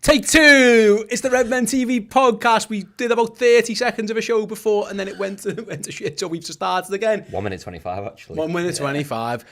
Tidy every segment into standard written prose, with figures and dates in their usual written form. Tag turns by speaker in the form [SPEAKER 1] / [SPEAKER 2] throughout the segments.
[SPEAKER 1] Take two! It's the Redmen TV podcast. We did about 30 seconds of a show before and then it went to shit, so we've just started again.
[SPEAKER 2] 1 minute 25, actually.
[SPEAKER 1] 1 minute 25.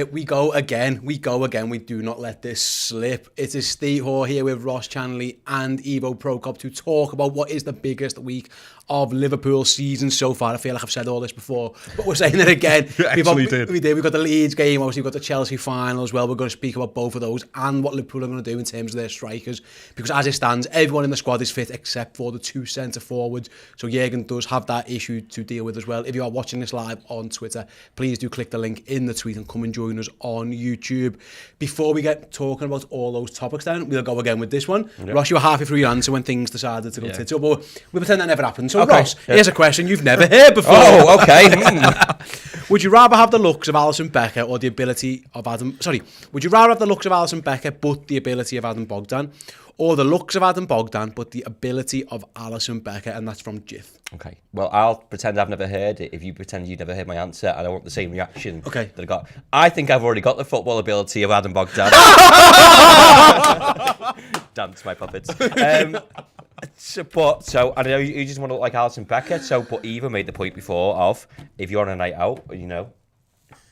[SPEAKER 1] We go again. We do not let this slip. It is Steve Hoare here with Ross Chanley and Ivo Prokop to talk about what is the biggest week of Liverpool's season so far. I feel like I've said all this before, but we're saying it again.
[SPEAKER 3] You actually did.
[SPEAKER 1] We did. We've got the Leeds game, obviously we've got the Chelsea final as well. We're going to speak about both of those and what Liverpool are going to do in terms of their strikers, because as it stands, everyone in the squad is fit except for the two centre forwards. So Jurgen does have that issue to deal with as well. If you are watching this live on Twitter, please do click the link in the tweet and come and join us on YouTube. Before we get talking about all those topics then, we'll go again with this one. Yep. Ross, you were halfway through your answer when things decided to go tits up, but we pretend that never happened. So okay. Ross, here's a question you've never heard before.
[SPEAKER 2] Oh, okay.
[SPEAKER 1] Would you rather have the looks of Alisson Becker or the ability of would you rather have the looks of Alisson Becker but the ability of Adam Bogdan, or the looks of Adam Bogdan but the ability of Alisson Becker? And that's from Jith.
[SPEAKER 2] Okay. Well, I'll pretend I've never heard it if you pretend you've never heard my answer, and I want the same reaction that I got. I think I've already got the football ability of Adam Bogdan. Dance my puppets. So I know you just want to look like Alisson Becker. But Eva made the point before of if you're on a night out,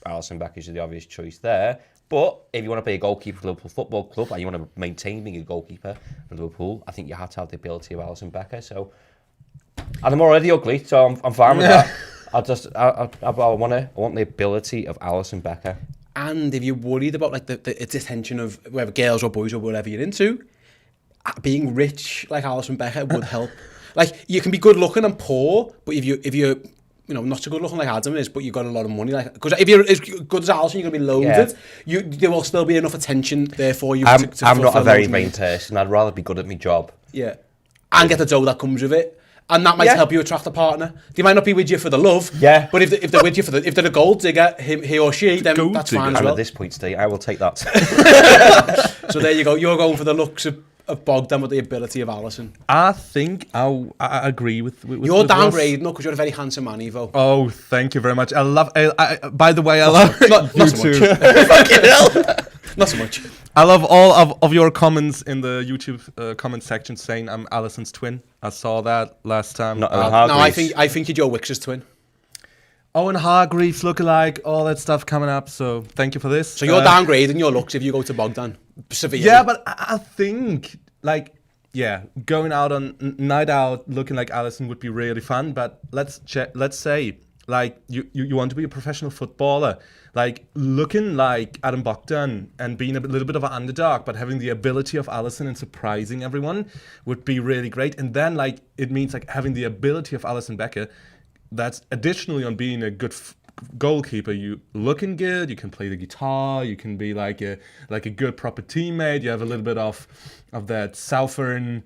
[SPEAKER 2] Alisson Becker's the obvious choice there. But if you want to be a goalkeeper for Liverpool Football Club and you want to maintain being a goalkeeper for Liverpool, I think you have to have the ability of Alisson Becker. So, and I'm already ugly, so I'm fine with that. I want the ability of Alisson Becker.
[SPEAKER 1] And if you're worried about like the attention of whether girls or boys or whatever you're into, being rich like Alisson Becker would help. Like, you can be good looking and poor, but if you're not so good looking like Adam is, but you've got a lot of money, like, because if you're as good as Alisson, you're going to be loaded. Yeah. There will still be enough attention there for you.
[SPEAKER 2] I'm not a very vain person. I'd rather be good at my job.
[SPEAKER 1] Yeah, and get the dough that comes with it. And that might help you attract a partner. They might not be with you for the love, but if they're with you if they're a gold digger, he or she, then that's fine as well.
[SPEAKER 2] At this point, Steve, I will take that.
[SPEAKER 1] So there you go. You're going for the looks of Bogdan with the ability of Alisson.
[SPEAKER 3] I think I agree with
[SPEAKER 1] you're downgrading, no, because you're a very handsome man, Ivo.
[SPEAKER 3] Oh, thank you very much. I love. By the way, I love
[SPEAKER 1] not so much. Fucking hell. Not so much.
[SPEAKER 3] I love all of your comments in the YouTube comment section saying I'm Alisson's twin. I saw that last time.
[SPEAKER 1] No, I think you're Joe Wicks's twin.
[SPEAKER 3] Owen Hargreaves lookalike, all that stuff coming up. So thank you for this.
[SPEAKER 1] So you're downgrading your looks if you go to Bogdan severely.
[SPEAKER 3] Yeah, but I think going out on night out looking like Alisson would be really fun. But let's say like you want to be a professional footballer, like looking like Adam Bogdan and being a little bit of an underdog, but having the ability of Alisson and surprising everyone would be really great. And then like it means like having the ability of Alisson Becker. That's additionally on being a good goalkeeper. You looking good. You can play the guitar. You can be like a good proper teammate. You have a little bit of that southern.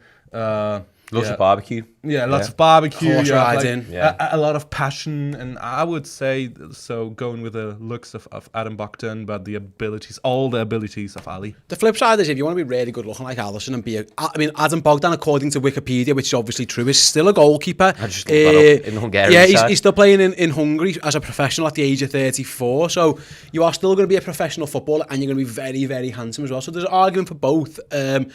[SPEAKER 2] Lots of barbecue.
[SPEAKER 3] Yeah, lots of barbecue.
[SPEAKER 1] Horse riding.
[SPEAKER 3] A lot of passion, and I would say so. Going with the looks of Adam Bogdan, but all the abilities of Ali.
[SPEAKER 1] The flip side is if you want to be really good looking like Alisson and Adam Bogdan, according to Wikipedia, which is obviously true, is still a goalkeeper.
[SPEAKER 2] I just looked that up in Hungary.
[SPEAKER 1] Yeah, he's still playing in Hungary as a professional at the age of 34. So you are still going to be a professional footballer, and you're going to be very, very handsome as well. So there's an argument for both.
[SPEAKER 2] Is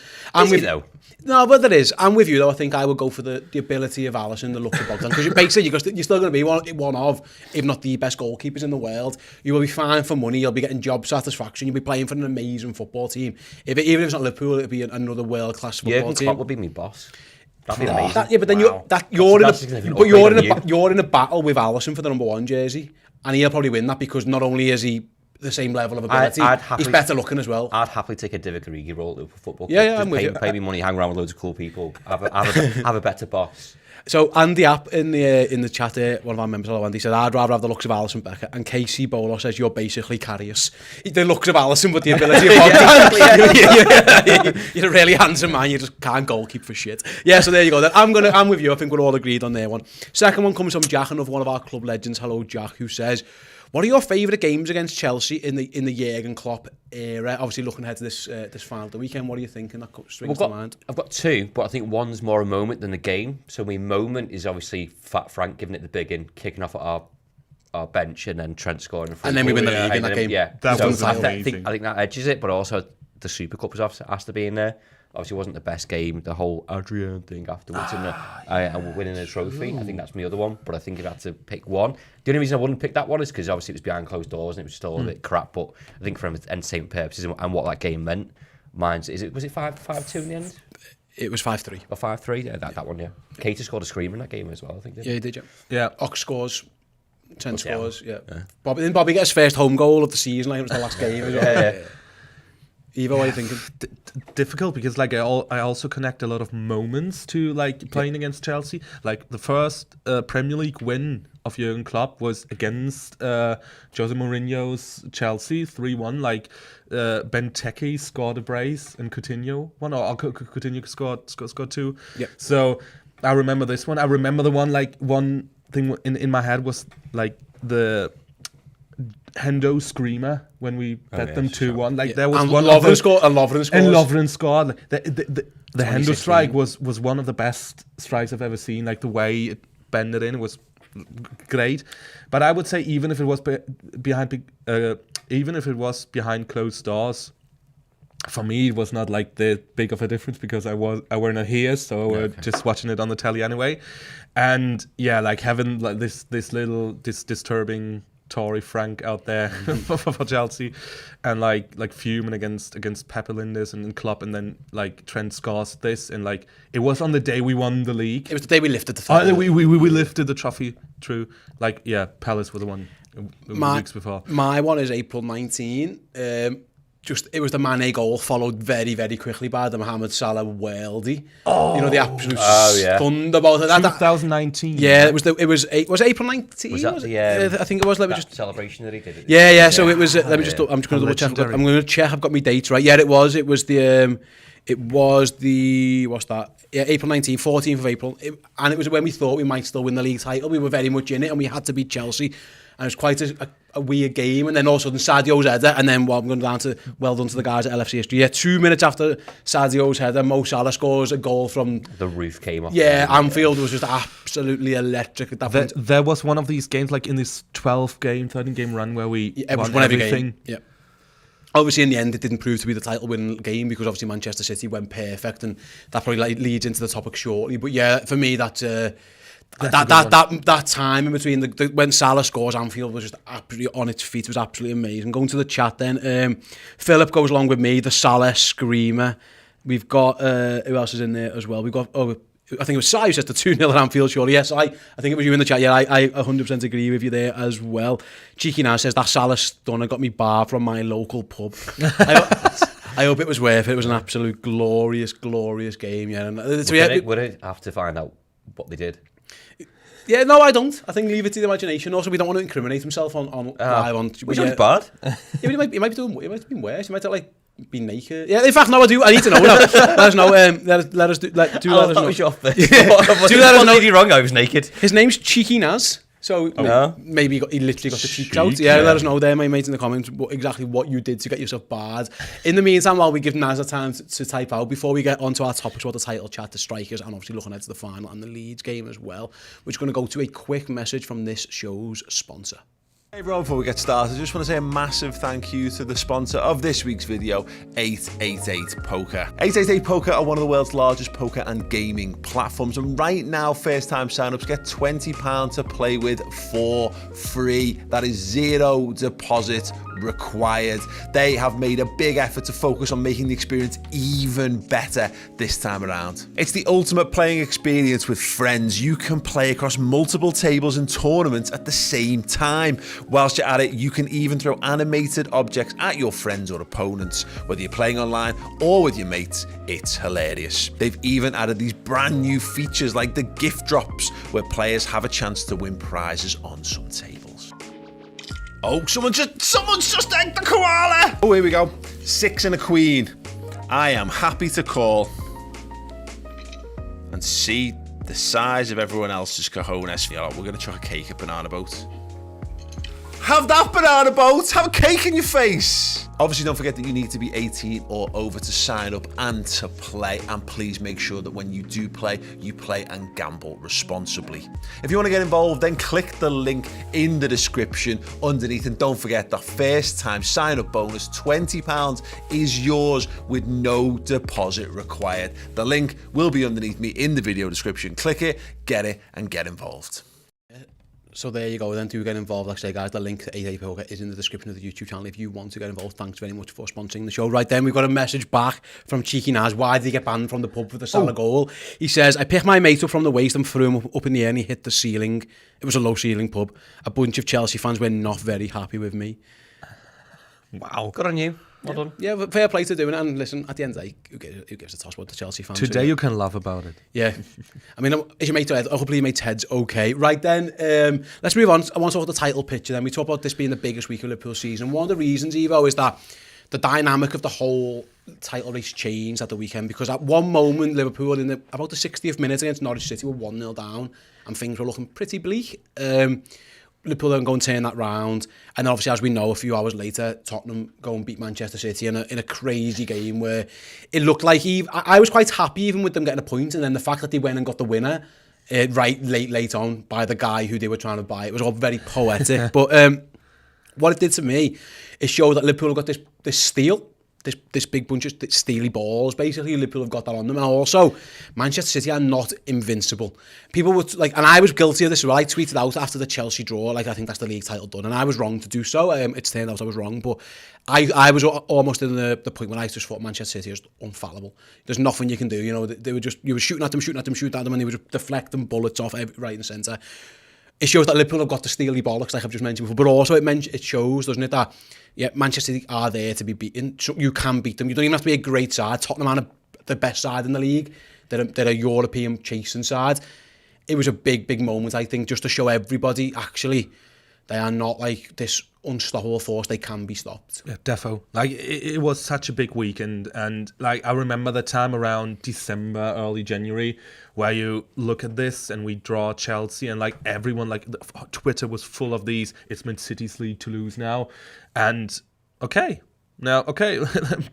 [SPEAKER 2] he though?
[SPEAKER 1] No, but there is. I'm with you though. I think I would go for the ability of Alisson, the look of Bogdan, because basically you're still going to be one of, if not the best goalkeepers in the world. You will be fine for money. You'll be getting job satisfaction. You'll be playing for an amazing football team. Even if it's not Liverpool, it'll be another world class football team.
[SPEAKER 2] Klopp would be my boss. That'd be amazing.
[SPEAKER 1] But then you're in a battle with Alisson for the number 1 jersey, and he'll probably win that because not only is he the same level of ability, he's better looking as well.
[SPEAKER 2] I'd happily take a Divock Origi role at Liverpool Football Club.
[SPEAKER 1] Yeah, I'm with you.
[SPEAKER 2] Pay me money, hang around with loads of cool people, have a better boss.
[SPEAKER 1] So Andy App in the chat here, one of our members, Andy, said, I'd rather have the looks of Alisson Becker. And Casey Bolo says, you're basically Karius. The looks of Alisson with the ability of Bogdan. You're a really handsome man, you just can't goalkeep for shit. Yeah, so there you go. Then I'm with you. I think we're all agreed on there one. Second one comes from Jack, another one of our club legends. Hello, Jack, who says, what are your favourite games against Chelsea in the Jurgen Klopp era? Obviously, looking ahead to this final of the weekend, what are you thinking that springs to mind?
[SPEAKER 2] I've got two, but I think one's more a moment than a game. So my moment is obviously Fat Frank giving it the big in, kicking off at our bench, and then Trent scoring a free
[SPEAKER 1] and then we win the league in that game.
[SPEAKER 2] Yeah,
[SPEAKER 3] that was amazing.
[SPEAKER 2] I think that edges it, but also the Super Cup has to be in there. Obviously, it wasn't the best game. The whole Adrian thing afterwards and winning a trophy. I think that's my other one. But I think if I had to pick one, the only reason I wouldn't pick that one is because obviously it was behind closed doors and it was still a bit crap. But I think for entertainment purposes and what that game meant, was it 5-2 in the end?
[SPEAKER 1] It was 5-3.
[SPEAKER 2] Or 5-3? Yeah, that one, yeah. Cater scored a screamer in that game as well, I think.
[SPEAKER 1] Yeah, he did, yeah.
[SPEAKER 3] Yeah.
[SPEAKER 1] Ox scores, 10 scores, yeah. Bobby gets his first home goal of the season, like it was the last game as well.
[SPEAKER 2] Yeah.
[SPEAKER 1] Eva, what are you thinking?
[SPEAKER 3] Difficult because like I also connect a lot of moments to like playing against Chelsea. Like the first Premier League win of Jurgen Klopp was against Jose Mourinho's Chelsea, 3-1. Like Benteke scored a brace and Coutinho won, or Coutinho scored two.
[SPEAKER 1] Yeah.
[SPEAKER 3] So I remember this one. I remember the one thing in my head was like the Hendo screamer when we bet them 2-1. Like there was
[SPEAKER 1] and
[SPEAKER 3] one
[SPEAKER 1] Lovren scored. And Lovren
[SPEAKER 3] scored. Like, the Hendo strike was one of the best strikes I've ever seen. Like the way it bended in was great. But I would say even if it was behind closed doors, for me it was not like the big of a difference because I were not here, so we're just watching it on the telly anyway. And yeah, like having like this disturbing Tory Frank out there for Chelsea, and like fuming against Pepe Linders and Klopp, and then like Trent scores this, and like it was on the day we won the league.
[SPEAKER 1] It was the day we lifted the trophy.
[SPEAKER 3] We lifted the trophy. True. Like yeah, Palace were the one weeks before.
[SPEAKER 1] My one is April 19. It was the Mane goal followed very, very quickly by the Mohamed Salah worldie. Oh, you know, the absolute thunderbolt.
[SPEAKER 3] 2019.
[SPEAKER 1] Yeah, was April 19?
[SPEAKER 2] Was that
[SPEAKER 1] I think it was. Let me just
[SPEAKER 2] celebration that he did.
[SPEAKER 1] Yeah. So it was. Let me just. I'm just going to double check. I'm going to check. I've got my dates right. Yeah, it was. It was the. What's that? Yeah, April 19th, 14th of April, and it was when we thought we might still win the league title. We were very much in it, and we had to beat Chelsea. And it was quite a weird game. And then all of a sudden, Sadio's header. And then I'm going down to well done to the guys at LFC history. Yeah, 2 minutes after Sadio's header, Mo Salah scores a goal from...
[SPEAKER 2] The roof came off.
[SPEAKER 1] Yeah, Anfield was just absolutely electric at that point.
[SPEAKER 3] There was one of these games, like in this 13 game run where we won everything.
[SPEAKER 1] Game. Yeah. Obviously, in the end, it didn't prove to be the title-winning game because obviously Manchester City went perfect, and that probably leads into the topic shortly. But yeah, for me, that time in between when Salah scores, Anfield was just absolutely on its feet. It was absolutely amazing. Going to the chat then, Philip goes along with me, the Salah screamer. We've got who else is in there as well? We've got I think it was Si who says the 2-0 at Anfield, surely. Yes, I think it was you in the chat. Yeah, I 100% agree with you there as well. Cheeky now says that Salah stunner got me bar from my local pub. I hope it was worth it. It was an absolute glorious game. Yeah, and
[SPEAKER 2] would it have to find out what they did?
[SPEAKER 1] Yeah, no, I don't. I think leave it to the imagination. Also, we don't want to incriminate himself on live on.
[SPEAKER 2] Which is bad.
[SPEAKER 1] Yeah, but he might be doing. It might have been worse. He might have like been naked. Yeah, in fact, no, I do. I need to know. Let us know. Let us know. Do let us know.
[SPEAKER 2] Do let us know. Did wrong? I was naked.
[SPEAKER 1] His name's Cheeky Naz. So maybe he literally got the cheeks out. Yeah, let us know there, my mates, in the comments, exactly what you did to get yourself barred. In the meantime, while we give Naz a time to type out, before we get onto our topics, what the title chat, the strikers, and obviously looking ahead to the final and the Leeds game as well, we're just going to go to a quick message from this show's sponsor.
[SPEAKER 4] Hey everyone, before we get started, I just want to say a massive thank you to the sponsor of this week's video, 888 Poker. 888 Poker are one of the world's largest poker and gaming platforms, and right now first time sign-ups get £20 to play with for free. That is zero deposit required. They have made a big effort to focus on making the experience even better this time around. It's the ultimate playing experience with friends. You can play across multiple tables and tournaments at the same time. Whilst you're at it, you can even throw animated objects at your friends or opponents. Whether you're playing online or with your mates, it's hilarious. They've even added these brand new features like the gift drops, where players have a chance to win prizes on some tables. Oh, someone's just egged the koala! Oh, here we go. 6 and a queen. I am happy to call and see the size of everyone else's cojones. We're going to chuck a cake at banana boat. Have that banana boat. Have a cake in your face. Obviously, don't forget that you need to be 18 or over to sign up and to play. And please make sure that when you do play, you play and gamble responsibly. If you want to get involved, then click the link in the description underneath. And don't forget that first time sign up bonus, £20 is yours with no deposit required. The link will be underneath me in the video description. Click it, get it, and get involved.
[SPEAKER 1] So there you go then, do get involved. Like I say, guys, the link to 88 Poker is in the description of the YouTube channel if you want to get involved. Thanks very much for sponsoring the show. Right then, we've got a message back from Cheeky Naz. Why did he get banned from the pub for the Salah goal? He says, I picked my mate up from the waist and threw him up in the air and he hit the ceiling. It was a low ceiling pub. A bunch of Chelsea fans were not very happy with me.
[SPEAKER 2] Wow. Good on you. Well done.
[SPEAKER 1] Yeah, but fair play to doing it. And listen, at the end of the day, who gives a toss about the Chelsea fans?
[SPEAKER 3] Today you can laugh about it.
[SPEAKER 1] Yeah. I mean, is your mate head? Hopefully your mate's head's okay. Right then, let's move on. I want to talk about the title picture then. We talk about this being the biggest week of Liverpool season. One of the reasons, Evo, is that the dynamic of the whole title race changed at the weekend, because at one moment, Liverpool, in about the 60th minute against Norwich City, were 1-0 down and things were looking pretty bleak. Liverpool then go and turn that round, and then obviously, as we know, a few hours later, Tottenham go and beat Manchester City in a crazy game where it looked like I was quite happy even with them getting a point, and then the fact that they went and got the winner right late on by the guy who they were trying to buy, it was all very poetic. But what it did to me, it showed that Liverpool have got this steal. This big bunch of steely balls, basically. Liverpool have got that on them. And also, Manchester City are not invincible. People would, like, and I was guilty of this as well. I tweeted out after the Chelsea draw, like, I think that's the league title done. And I was wrong to do so. It's turned out I was wrong. But I was almost in the point when I just thought Manchester City was unfallible. There's nothing you can do. You know, you were shooting at them, and they were just deflecting bullets off right and centre. It shows that Liverpool have got the steely bollocks, like I've just mentioned before, but also it shows, doesn't it, that Manchester City are there to be beaten. So you can beat them. You don't even have to be a great side. Tottenham are the best side in the league. They're a European chasing side. It was a big moment, I think, just to show everybody, actually, they are not like this unstoppable force. They can be stopped.
[SPEAKER 3] Yeah, defo. Like, it was such a big weekend, and like I remember the time around December, early January, where you look at this and we draw Chelsea, and like everyone, like Twitter was full of these. It's Man City's league to lose now, and okay,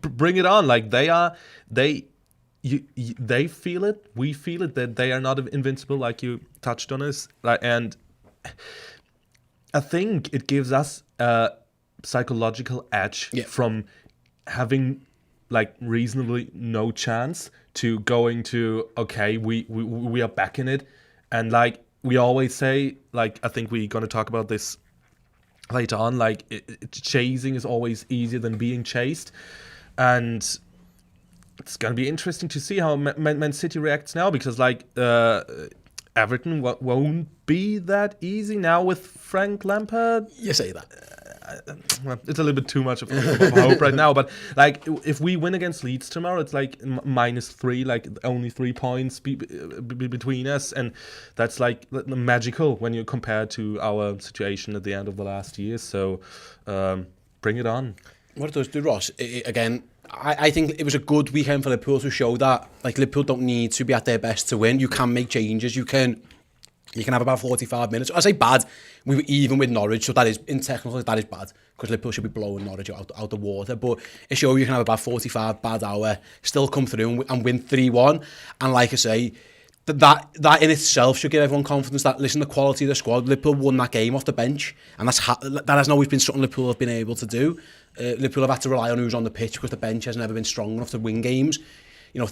[SPEAKER 3] bring it on. Like they feel it. We feel it that they are not invincible, like you touched on us, and I think it gives us a psychological edge from having like reasonably no chance to going to, okay, we are back in it. And like we always say, like I think we're going to talk about this later on, like chasing is always easier than being chased. And it's going to be interesting to see how Man City reacts now, because like Everton won't be that easy now with Frank Lampard.
[SPEAKER 1] You say that.
[SPEAKER 3] It's a little bit too much of hope right now, but like if we win against Leeds tomorrow, it's like -3, like only 3 points between us, and that's like magical when you compare to our situation at the end of the last year. So bring it on.
[SPEAKER 1] What it does do, Ross, again, I think it was a good weekend for Liverpool to show that like Liverpool don't need to be at their best to win. You can make changes. You can have about 45 minutes. I say bad. We were even with Norwich, so that is, in technical, that is bad, because Liverpool should be blowing Norwich out the water. But it shows you can have about 45 bad hour, still come through and win 3-1. And like I say, that in itself should give everyone confidence that, listen, the quality of the squad, Liverpool won that game off the bench, and that hasn't always been something Liverpool have been able to do. Liverpool have had to rely on who's on the pitch, because the bench has never been strong enough to win games. You know,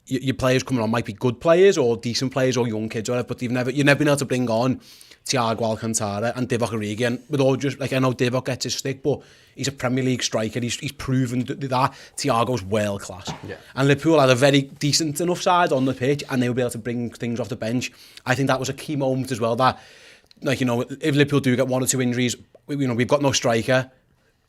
[SPEAKER 1] your players coming on might be good players or decent players or young kids or whatever, but you've never been able to bring on Thiago Alcantara and Divock Origi. And with all just, like, I know Divock gets his stick, but he's a Premier League striker. He's proven that. Thiago's world class. Yeah. And Liverpool had a very decent enough side on the pitch, and they will be able to bring things off the bench. I think that was a key moment as well, that, like, you know, if Liverpool do get 1 or 2 injuries, we've got no striker.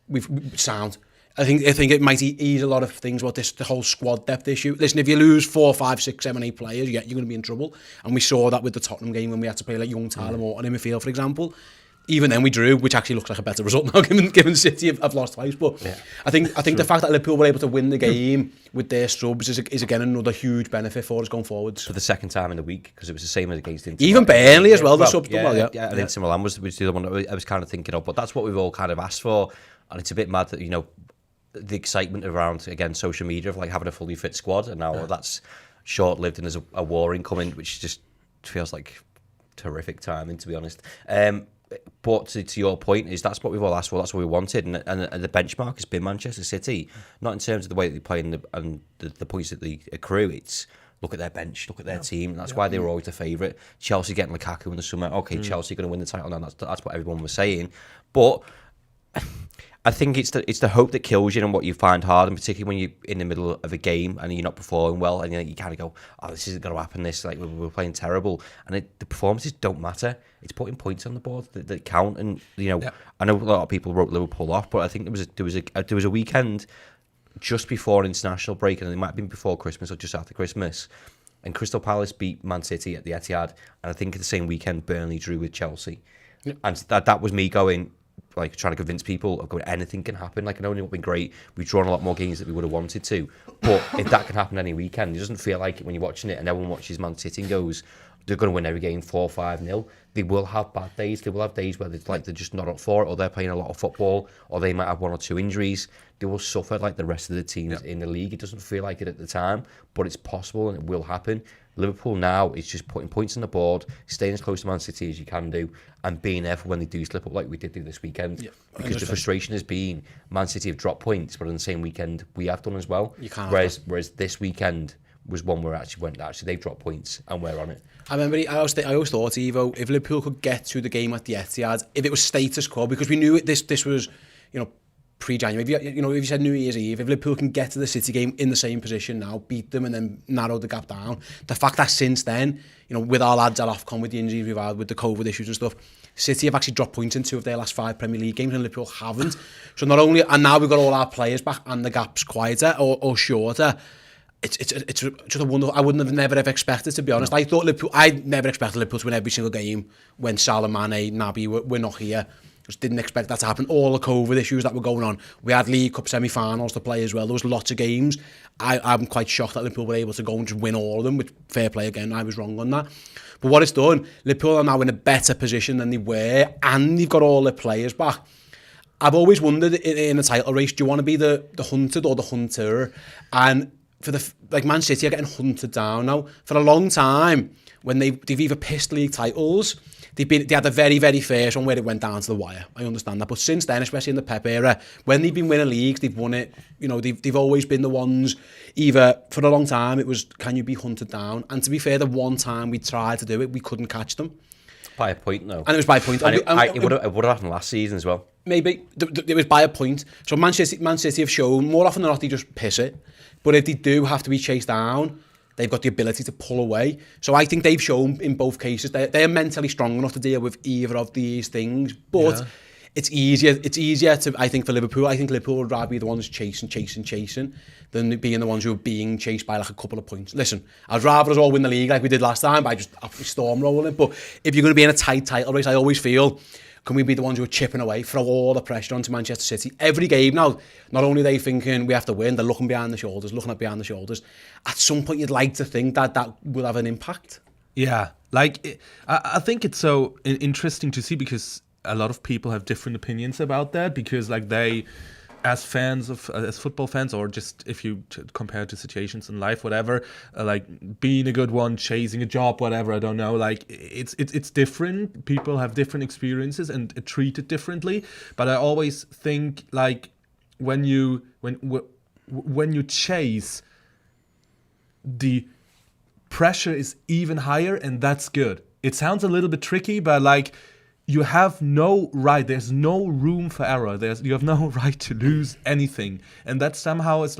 [SPEAKER 1] We've sound. I think it might ease a lot of things about the whole squad depth issue. Listen, if you lose 4, 5, 6, 7, 8 players, you're going to be in trouble. And we saw that with the Tottenham game when we had to play like young Tyler Morton in midfield, for example. Even then we drew, which actually looks like a better result now, given City have lost twice. But I think the fact that Liverpool were able to win the game with their subs is again another huge benefit for us going forwards.
[SPEAKER 2] For the second time in the week, because it was the same as against Inter.
[SPEAKER 1] Even Burnley as well, the subs done well,
[SPEAKER 2] yeah. And Inter Milan was the other one I was kind of thinking of. But that's what we've all kind of asked for. And it's a bit mad that, the excitement around, again, social media of like having a fully fit squad. And now that's short-lived and there's a war incoming, which just feels like terrific timing, to be honest. But to your point, is that's what we've all asked for, that's what we wanted, and the benchmark has been Manchester City, not in terms of the way that they play and the points that they accrue. It's look at their bench, look at their team. That's why they were always the favourite. Chelsea getting Lukaku in the summer. Okay, Chelsea going to win the title now. That's what everyone was saying. But I think it's the hope that kills you and what you find hard, and particularly when you're in the middle of a game and you're not performing well, and you kind of go, "Oh, this isn't going to happen." This we're playing terrible, and the performances don't matter. It's putting points on the board that count. And I know a lot of people wrote Liverpool off, but I think there was a weekend just before international break, and it might have been before Christmas or just after Christmas, and Crystal Palace beat Man City at the Etihad, and I think the same weekend Burnley drew with Chelsea, and that was me going, like, trying to convince people of going, anything can happen. Like, I know it's been great. We've drawn a lot more games than we would have wanted to. But if that can happen any weekend, it doesn't feel like it when you're watching it and everyone watches Man City and goes, they're going to win every game 4-5-0. They will have bad days. They will have days where they're just not up for it, or they're playing a lot of football, or they might have one or two injuries. They will suffer like the rest of the teams in the league. It doesn't feel like it at the time, but it's possible and it will happen. Liverpool now is just putting points on the board, staying as close to Man City as you can do, and being there for when they do slip up, like we did do this weekend. Because the frustration has been Man City have dropped points, but on the same weekend we have done as well. Whereas this weekend was one where actually they've dropped points and we're on it.
[SPEAKER 1] I remember I always thought, Evo, if Liverpool could get to the game at the Etihad, if it was status quo, because we knew this was, pre-January. If you said New Year's Eve, if Liverpool can get to the City game in the same position now, beat them and then narrow the gap down, the fact that since then, with our lads at AFCON, with the injuries we've had, with the COVID issues and stuff, City have actually dropped points in 2 of their last 5 Premier League games and Liverpool haven't. So not only, and now we've got all our players back and the gap's quieter or shorter, it's just a wonder. I wouldn't have never have expected, to be honest. I never expected Liverpool to win every single game when Salah, Mane, Naby were not here. Just didn't expect that to happen. All the COVID issues that were going on. We had League Cup semi-finals to play as well. There was lots of games. I'm quite shocked that Liverpool were able to go and just win all of them, which, fair play again, I was wrong on that. But what it's done, Liverpool are now in a better position than they were, and they've got all their players back. I've always wondered in a title race, do you want to be the hunted or the hunter? And for Man City are getting hunted down now. For a long time, when they've either pissed league titles, they had the very, very first one where it went down to the wire. I understand that. But since then, especially in the Pep era, when they've been winning leagues, they've won it. They've always been the ones, either for a long time, it was, can you be hunted down? And to be fair, the one time we tried to do it, we couldn't catch them.
[SPEAKER 2] By a point, though.
[SPEAKER 1] And it was by a point.
[SPEAKER 2] And it would have happened last season as well.
[SPEAKER 1] Maybe. It was by a point. So Man City have shown, more often than not, they just piss it. But if they do have to be chased down, they've got the ability to pull away. So I think they've shown in both cases they're mentally strong enough to deal with either of these things. But it's easier to, I think, for Liverpool. I think Liverpool would rather be the ones chasing than being the ones who are being chased by like a couple of points. Listen, I'd rather us all win the league like we did last time by just stormrolling it. But if you're going to be in a tight title race, I always feel, can we be the ones who are chipping away, throw all the pressure onto Manchester City? Every game now, not only are they thinking we have to win, they're looking behind the shoulders. At some point, you'd like to think that will have an impact.
[SPEAKER 3] Yeah, I think it's so interesting to see, because a lot of people have different opinions about that, because they, as football fans, or just if you compare to situations in life, whatever, being a good one, chasing a job, whatever, I don't know, it's different. People have different experiences and treat it differently. But I always think when you chase, the pressure is even higher, and that's good. It sounds a little bit tricky, but you have no right. There's no room for error. You have no right to lose anything. And that somehow is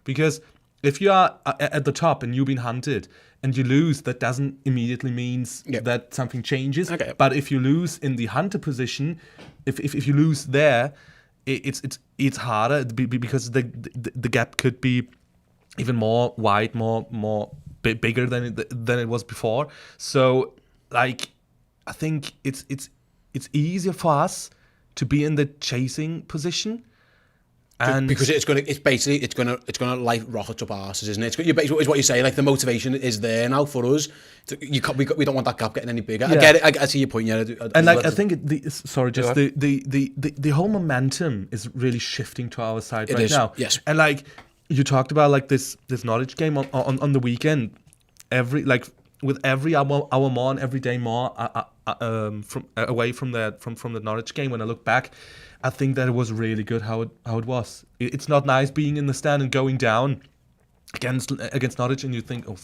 [SPEAKER 3] because if you are at the top and you've been hunted and you lose, that doesn't immediately means that something changes.
[SPEAKER 1] Okay.
[SPEAKER 3] But if you lose in the hunter position, if you lose there, it's harder because the gap could be even more wide, more bigger than it was before. So I think it's it's easier for us to be in the chasing position. And
[SPEAKER 1] because it's gonna like rocket up arses, isn't it? It's what you say. Like the motivation is there now for us. We don't want that gap getting any bigger. I get it. I see your point. Yeah,
[SPEAKER 3] I think the whole momentum is really shifting to our side right now.
[SPEAKER 1] Yes,
[SPEAKER 3] and like you talked about, like this Norwich game on the weekend. With every hour more and every day more from away from the Norwich game. When I look back, I think that it was really good how it was. It's not nice being in the stand and going down against Norwich, and you think, oh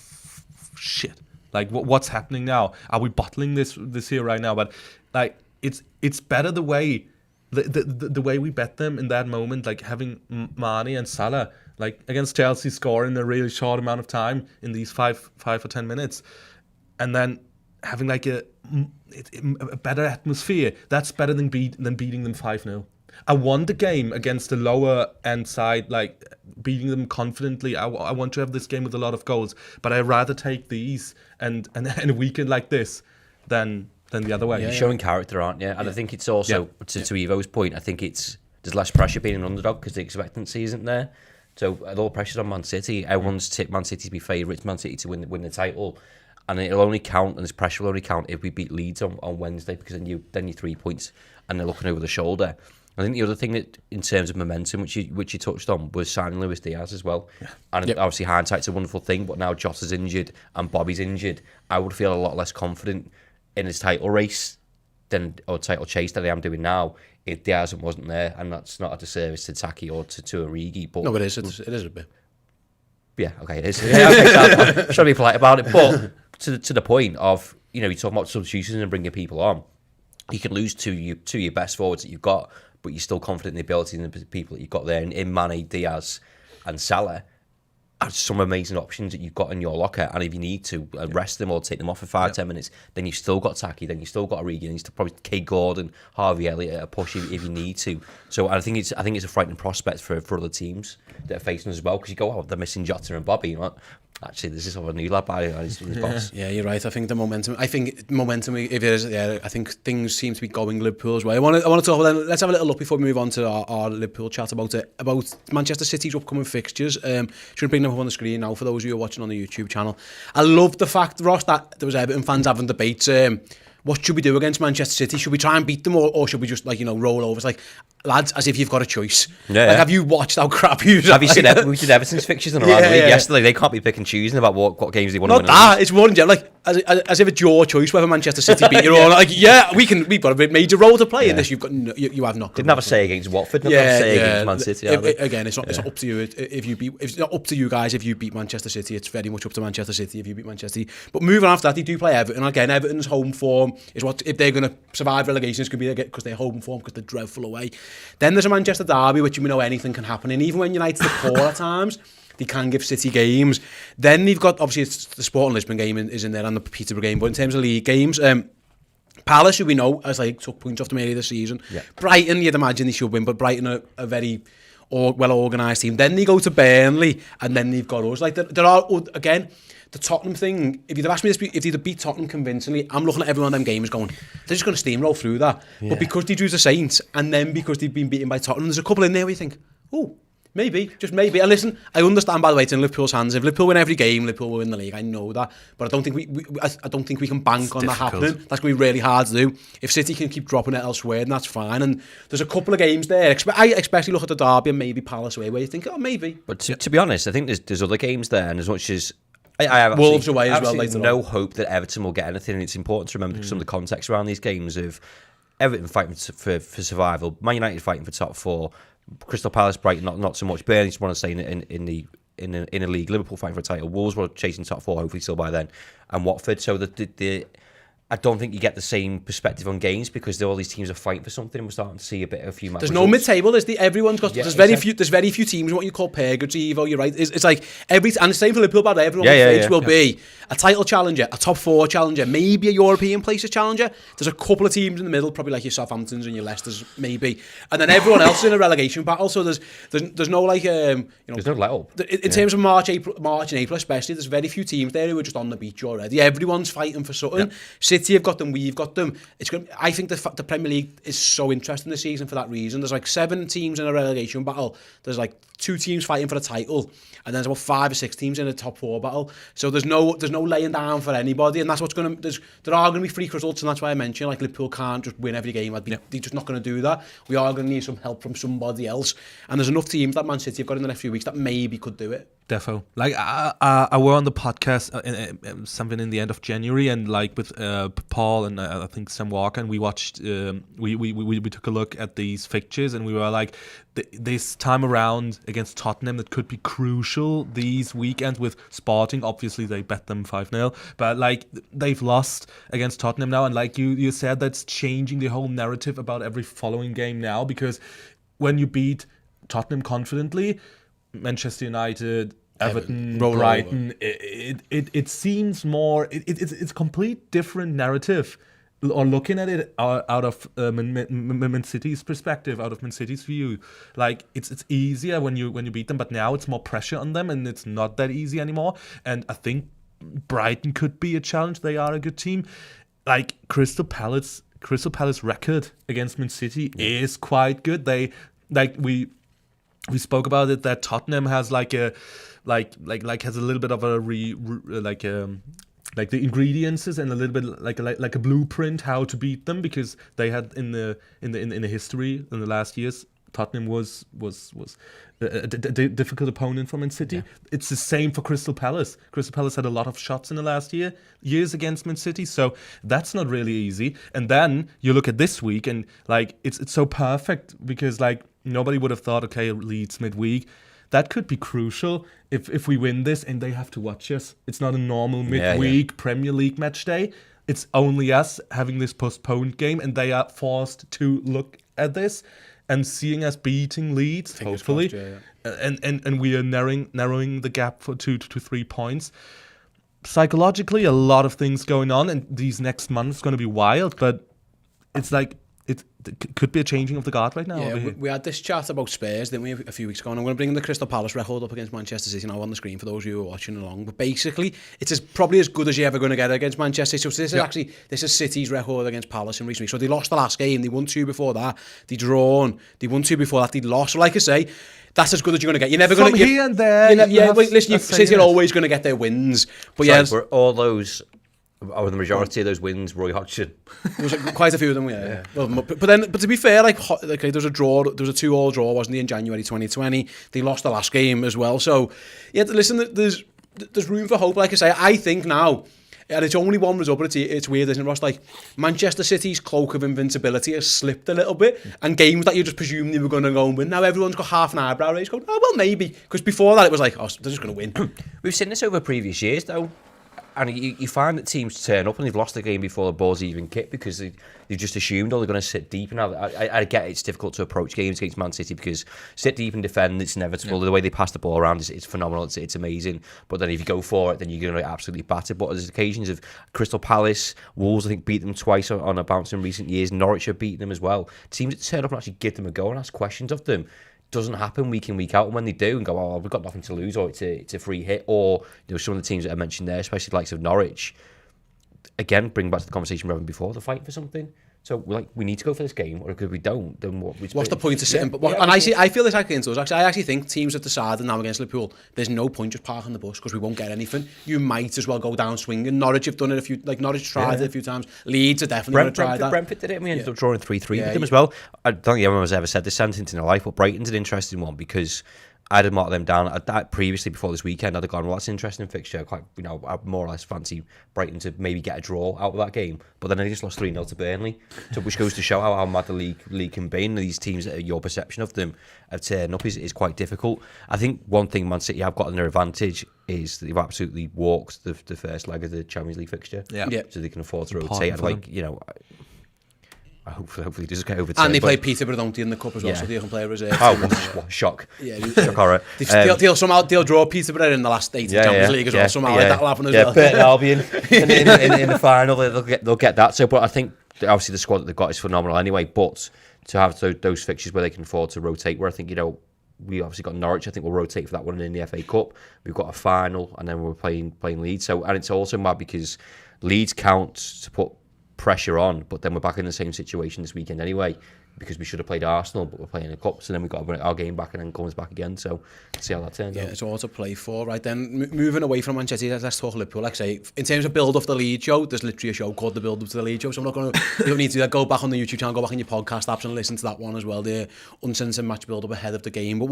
[SPEAKER 3] shit, like what's happening now? Are we bottling this here right now? But like it's better the way the way we bet them in that moment, like having Mane and Salah like against Chelsea score in a really short amount of time in these 5 or 10 minutes, and then having like a better atmosphere. That's better than beating them 5-0. I want the game against the lower end side, like beating them confidently. I want to have this game with a lot of goals, but I'd rather take these and a weekend like this than the other way.
[SPEAKER 2] You're showing character, aren't you? And I think it's also, to Evo's point, I think there's less pressure being an underdog because the expectancy isn't there. So all pressure's on Man City. Everyone's tipped Man City to be favourites, Man City to win the title. And it'll only count, and this pressure will only count if we beat Leeds on Wednesday, because then you're 3 points and they're looking over the shoulder. I think the other thing that, in terms of momentum, which you touched on, was signing Luis Diaz as well. Yeah. And obviously hindsight's a wonderful thing, but now Jota's injured and Bobby's injured. I would feel a lot less confident in his title race or title chase than I am doing now if Diaz wasn't there, and that's not a disservice to Taki or to Origi. But
[SPEAKER 1] no, it is. It is a bit.
[SPEAKER 2] Yeah, okay, it is. Yeah, okay, so I'm trying to be polite about it, but to the point of, you're talking about substitutions and bringing people on. You can lose two of your best forwards that you've got, but you're still confident in the ability and the people that you've got there in Mane, Diaz and Salah. Are some amazing options that you've got in your locker, and if you need to rest them or take them off for 5-10 minutes, then you've still got Taki, then you've still got Origi, and you've still probably Kate Gordon, Harvey Elliott at a push if you need to. So I think it's a frightening prospect for other teams that are facing us as well, because you go, oh, they're missing Jota and Bobby. Actually, this is a new lad by his boss.
[SPEAKER 1] Yeah, you're right. I think momentum, if it is, I think things seem to be going Liverpool's way. I want to talk about them. Let's have a little look before we move on to our Liverpool chat about Manchester City's upcoming fixtures. Should we bring them up on the screen now for those of you who are watching on the YouTube channel? I love the fact, Ross, that there was Everton fans having debates. What should we do against Manchester City? Should we try and beat them, or should we just roll over? It's like, lads, as if you've got a choice. Yeah. Have you watched how crap you?
[SPEAKER 2] Have you seen we did Everton's fixtures in a league yesterday? They can't be picking and choosing about what games they want to win.
[SPEAKER 1] Not that. It's more than as if it's your choice whether Manchester City beat you or not. We've got a major role to play in this. You have not.
[SPEAKER 2] Didn't have a say against Watford. Didn't have a say against Man City.
[SPEAKER 1] Again, it's not up to you if you beat. It's not up to you guys if you beat Manchester City. It's very much up to Manchester City if you beat Manchester City. But moving after that, they do play Everton. Again, Everton's home form is what, if they're going to survive relegation, it's going to be because they're home form, because they're dreadful away. Then there's a Manchester derby, which we know anything can happen. And even when United are poor at times, they can give City games. Then they've got, obviously, it's the Sporting Lisbon game is in there, and the Peterborough game. But in terms of league games, Palace, who we know as took points off them earlier this season. Yeah. Brighton, you'd imagine they should win, but Brighton are a very well-organised team. Then they go to Burnley, and then they've got us. There are, again, the Tottenham thing, if you'd have asked me this, if they'd beat Tottenham convincingly, I'm looking at every one of them games going, they're just going to steamroll through that. Yeah. But because they drew the Saints, and then because they've been beaten by Tottenham, there's a couple in there where you think, oh, maybe, just maybe. And listen, I understand, by the way, it's in Liverpool's hands. If Liverpool win every game, Liverpool will win the league. I know that, but I don't think I don't think we can bank on that happening. That's going to be really hard to do. If City can keep dropping it elsewhere, then that's fine. And there's a couple of games there. I especially look at the derby and maybe Palace away, where you think, oh, maybe.
[SPEAKER 2] But to be honest, I think there's other games there, and as much as I have
[SPEAKER 1] Wolves away as well.
[SPEAKER 2] No hope that Everton will get anything. And it's important to remember some of the context around these games of Everton fighting for survival, Man United fighting for top four, Crystal Palace, Brighton not so much. Burnley just want to stay in a league. Liverpool fighting for a title. Wolves were chasing top four, hopefully still by then, and Watford. So I don't think you get the same perspective on games because all these teams are fighting for something. We're starting to see a few matches.
[SPEAKER 1] There's no mid-table. Everyone's got. There's very few teams. What you call purgatory, Evo. You're right. It's like and the same for Liverpool. But everyone will be a title challenger, a top four challenger, maybe a European places challenger. There's a couple of teams in the middle, probably like your Southamptons and your Leicesters, maybe, and then everyone else is in a relegation battle. So there's no there's
[SPEAKER 2] no let up.
[SPEAKER 1] In terms of March and April especially, there's very few teams there who are just on the beach already. Everyone's fighting for something. City City have got them, we've got them. I think the Premier League is so interesting this season for that reason. There's like 7 teams in a relegation battle. There's like 2 teams fighting for the title, and there's about 5 or 6 teams in a top 4 battle. So there's no laying down for anybody, and that's what's going to. There are going to be freak results, and that's why I mentioned like Liverpool can't just win every game. They're just not going to do that. We are going to need some help from somebody else, and there's enough teams that Man City have got in the next few weeks that maybe could do it.
[SPEAKER 3] Defo. Like I were on the podcast something in the end of January, and like with Paul and I think Sam Walker, and we watched we took a look at these fixtures, and we were like, this time around against Tottenham that could be crucial these weekends with Sporting. Obviously they bet them 5-0, but like they've lost against Tottenham now, and like you said, that's changing the whole narrative about every following game now, because when you beat Tottenham confidently, Manchester United, Everton, Brighton, it seems more, it's a complete different narrative, or looking at it out of Man City's perspective, out of Man City's view. Like it's easier when you beat them, but now it's more pressure on them, and it's not that easy anymore. And I think Brighton could be a challenge. They are a good team. Like Crystal Palace record against Man City is quite good. We spoke about it, that Tottenham has like has a little bit of a like the ingredients and a little bit like a blueprint how to beat them, because they had in the history in the last years, Tottenham was a difficult opponent for Man City. Yeah. It's the same for Crystal Palace. Crystal Palace had a lot of shots in the last years against Man City, so that's not really easy. And then you look at this week, and like it's so perfect, because like nobody would have thought, okay, Leeds midweek, that could be crucial if we win this, and they have to watch us. It's not a normal midweek Premier League match day. It's only us having this postponed game, and they are forced to look at this and seeing us beating Leeds, hopefully. And we are narrowing the gap for 2 to 3 points. Psychologically, a lot of things going on, and these next months going to be wild, but it's like, it could be a changing of the guard right now.
[SPEAKER 1] Yeah, we had this chat about Spurs, didn't we, a few weeks ago, and I'm going to bring the Crystal Palace record up against Manchester City now on the screen for those of you who are watching along. But basically, it's probably as good as you're ever going to get against Manchester City. So this is City's record against Palace in recent weeks. So they lost the last game, they won 2 before that, they drawn, they won 2 before that, they lost. So like I say, that's as good as you're going to get. You're never going to get
[SPEAKER 3] here and there.
[SPEAKER 1] Listen, City are always going to get their wins. But
[SPEAKER 2] for all those. Oh, the majority of those wins, Roy Hodgson.
[SPEAKER 1] There was quite a few of them, yeah. Well, but to be fair, like there was a draw, there was a 2-2 draw, wasn't there, in January 2020? They lost the last game as well. So, yeah, listen, there's room for hope. Like I say, I think now, and it's only one result, but it's weird, isn't it, Ross? Like, Manchester City's cloak of invincibility has slipped a little bit, and games that you just presumed they were going to go and win, now everyone's got half an eyebrow raise going, oh, well, maybe. Because before that, it was like, oh, they're just going to win.
[SPEAKER 2] We've seen this over previous years, though. And you find that teams turn up and they've lost the game before the ball's even kicked, because they've just assumed, oh, they're going to sit deep. And I get it's difficult to approach games against Man City, because sit deep and defend, it's inevitable. Yeah. The way they pass the ball around is phenomenal. It's amazing. But then if you go for it, then you're going to absolutely batter. But there's occasions of Crystal Palace, Wolves, I think, beat them twice on a bounce in recent years. Norwich have beaten them as well. Teams that turn up and actually give them a go and ask questions of them. Doesn't happen week in, week out, and when they do and go, oh, we've got nothing to lose, or it's a free hit, or some of the teams that I mentioned there, especially the likes of Norwich, again, bring back to the conversation we were having before, they're fighting for something. So we need to go for this game, or if we don't, then what's
[SPEAKER 1] the point of sitting? I feel this actually into us. Actually, I actually think teams have decided now against Liverpool, there's no point just parking the bus because we won't get anything. You might as well go down swinging. Norwich have done it a few, like Norwich tried it a few times. Leeds are definitely going to try that.
[SPEAKER 2] Brentford did it, and we ended up drawing 3-3 with them as well. I don't think everyone has ever said this sentence in their life, but Brighton's an interesting one, because I'd have marked them down. Previously, before this weekend, I'd have gone, well, that's an interesting fixture. I more or less fancy Brighton to maybe get a draw out of that game. But then they just lost 3-0 to Burnley, which goes to show how mad the league can be. And these teams, your perception of them of turning up is quite difficult. I think one thing Man City have got in their advantage is that they've absolutely walked the first leg of the Champions League fixture. Yeah. So they can afford to rotate. Hopefully just get over.
[SPEAKER 1] And they play Peterborough, don't they, in the cup as well, so they can play a reserve.
[SPEAKER 2] Oh, shock! Yeah, shock horror.
[SPEAKER 1] They'll draw Peterborough in the last 8 Champions League as well. Somehow that'll happen as well.
[SPEAKER 2] Burton Albion in the final, they'll get that. So, but I think obviously the squad that they've got is phenomenal anyway. But to have those fixtures where they can afford to rotate, where I think we obviously got Norwich. I think we'll rotate for that one in the FA Cup. We've got a final, and then we're playing Leeds. So, and it's also mad because Leeds count to put pressure on, but then we're back in the same situation this weekend anyway, because we should have played Arsenal, but we're playing the Cup, so then we've got to bring our game back and then comes back again, so see how that turns out.
[SPEAKER 1] Yeah, it's all to play for. Right then, moving away from Manchester United, let's talk Liverpool. Like I say, in terms of build-up the Leeds show, there's literally a show called The Build-Up to the Leeds Show, so I'm not going to, you don't need to go back on the YouTube channel, go back in your podcast apps and listen to that one as well, the uncensored match build-up ahead of the game. But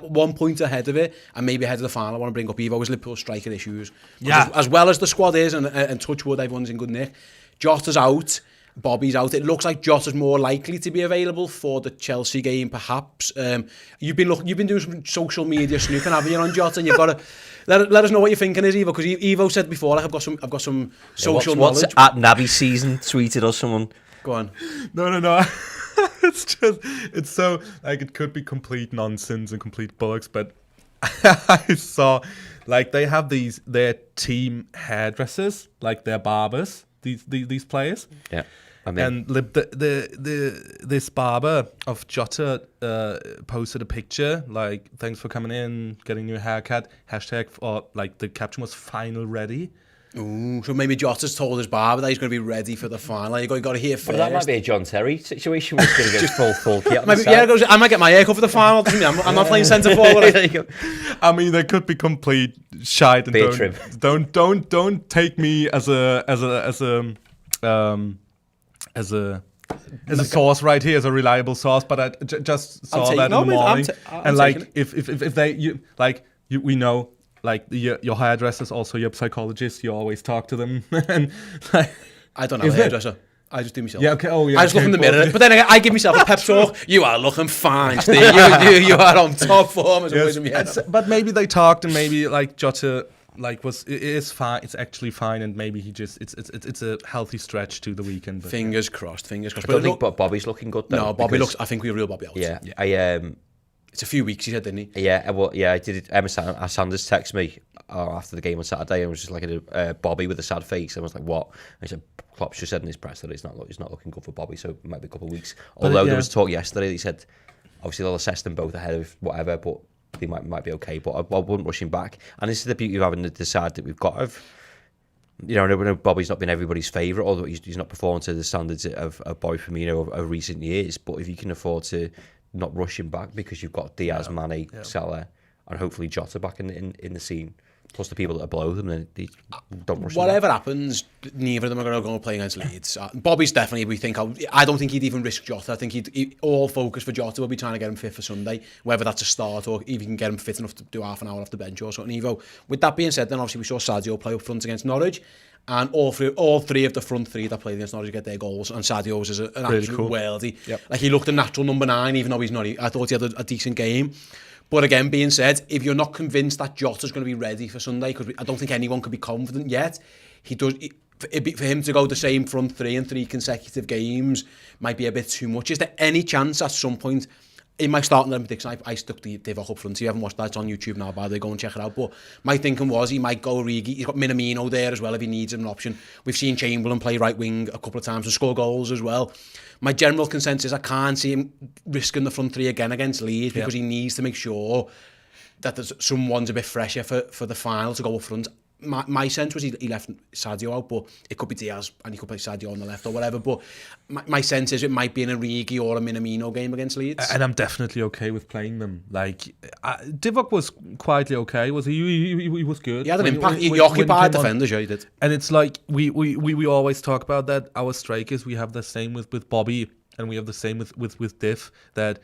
[SPEAKER 1] one point ahead of it, and maybe ahead of the final, I want to bring up Evo, is Liverpool's striker issues.
[SPEAKER 3] Yeah.
[SPEAKER 1] As well as the squad is, and touch wood, everyone's in good nick, Jota's out, Bobby's out. It looks like Jota's more likely to be available for the Chelsea game, perhaps. You've been doing some social media snooping, haven't you, on Jota? And you've got to let us know what you're thinking is, Evo, because Evo said before, like, I've got some social knowledge.
[SPEAKER 2] What's at Naby season tweeted us someone?
[SPEAKER 1] Go on.
[SPEAKER 3] No. It's so, like, it could be complete nonsense and complete bollocks, but I saw, like, they have their team hairdressers, like their barbers, these players.
[SPEAKER 2] Yeah. I mean,
[SPEAKER 3] And this barber of Jota posted a picture, like, thanks for coming in, getting your haircut, hashtag, or like the caption was final ready.
[SPEAKER 1] Ooh, so maybe Jota's told his barber that he's going to be ready for the final. You got to hear first.
[SPEAKER 2] but that might be a John Terry situation where he's going to go full kit.
[SPEAKER 1] Maybe, yeah, I might get my haircut for the final. Doesn't mean I'm not playing centre forward.
[SPEAKER 2] There you go.
[SPEAKER 3] I mean, they could be complete shite, and
[SPEAKER 2] Beer trip.
[SPEAKER 3] don't take me as a source right here, as a reliable source. But I just saw that in the morning, and like if we know. Like your hairdressers, also your psychologists, you always talk to them. And like,
[SPEAKER 1] I don't have a hairdresser. I just do myself.
[SPEAKER 3] Yeah, okay. Oh, yeah.
[SPEAKER 1] I just look in the mirror. But then I give myself a pep talk. You are looking fine, Steve. You are on top form as always.
[SPEAKER 3] But maybe they talked, and maybe like Jota it is fine. It's actually fine, and maybe he just it's a healthy stretch to the weekend. But
[SPEAKER 1] Fingers crossed.
[SPEAKER 2] I don't think Bobby's looking good though.
[SPEAKER 1] No, Bobby looks. I think we rule Bobby out.
[SPEAKER 2] Yeah.
[SPEAKER 1] It's a few weeks, he said, didn't he?
[SPEAKER 2] Yeah, well, I did it. Emma Sanders texted me after the game on Saturday and was just like a Bobby with a sad face. I was like, what? And he said, Klopp's just said in his press that it's not looking good for Bobby, so it might be a couple of weeks. Although there was talk yesterday, he said, obviously they'll assess them both ahead of whatever, but they might be okay. But I wouldn't rush him back. And this is the beauty of having the side that we've got of, you know, I know Bobby's not been everybody's favourite, although he's not performing to the standards of Boy Firmino of recent years, but if you can afford to not rush him back because you've got Diaz, Mane, Salah, and hopefully Jota back in the scene, plus the people that are below them, then they don't rush
[SPEAKER 1] Whatever happens, neither of them are going to go play against Leeds. Bobby's definitely, I don't think he'd even risk Jota. I think he'd all focus for Jota will be trying to get him fit for Sunday, whether that's a start or if he can get him fit enough to do half an hour off the bench or something. Evo. With that being said, then obviously we saw Sadio play up front against Norwich, and all three of the front three that played against Norwich get their goals, and Sadio's is an
[SPEAKER 3] really
[SPEAKER 1] absolute
[SPEAKER 3] cool.
[SPEAKER 1] worldie.
[SPEAKER 3] Yep.
[SPEAKER 1] Like, he looked a natural number 9, even though he's not. I thought he had a decent game. But again, being said, if you're not convinced that Jota's going to be ready for Sunday, because I don't think anyone could be confident yet, for him to go the same front three in 3 consecutive games might be a bit too much. Is there any chance at some point, in my starting prediction, I stuck the Divock up front. You haven't watched that, it's on YouTube now, by the way, go and check it out. But my thinking was he might go Origi. He's got Minamino there as well if he needs an option. We've seen Chamberlain play right wing a couple of times and score goals as well. My general consensus, I can't see him risking the front three again against Leeds because he needs to make sure that there's someone's a bit fresher for the final to go up front. My sense was he left Sadio out, but it could be Diaz and he could play Sadio on the left or whatever. But my sense is it might be an Origi or a Minamino game against Leeds.
[SPEAKER 3] And I'm definitely okay with playing them. Like, Divock was quietly okay. Was he was good.
[SPEAKER 1] He had an impact. He occupied defenders, yeah, he did.
[SPEAKER 3] And it's like we always talk about that. Our strikers, we have the same with Bobby, and we have the same with Div. That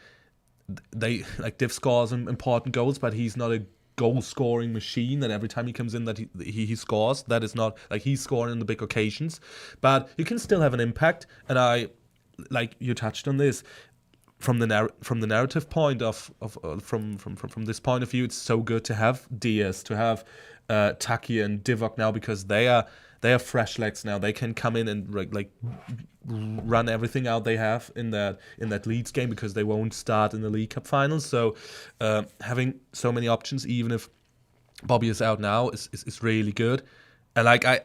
[SPEAKER 3] they like Div scores important goals, but he's not a goal-scoring machine that every time he comes in that he scores. That is not like he's scoring in the big occasions, but you can still have an impact. And I, like you touched on this, from the narrative point from this point of view, it's so good to have Diaz, to have Taki and Divock now, because they are fresh legs now. They can come in and like run everything out they have in that Leeds game, because they won't start in the League Cup Final. So having so many options, even if Bobby is out now, is really good. And like I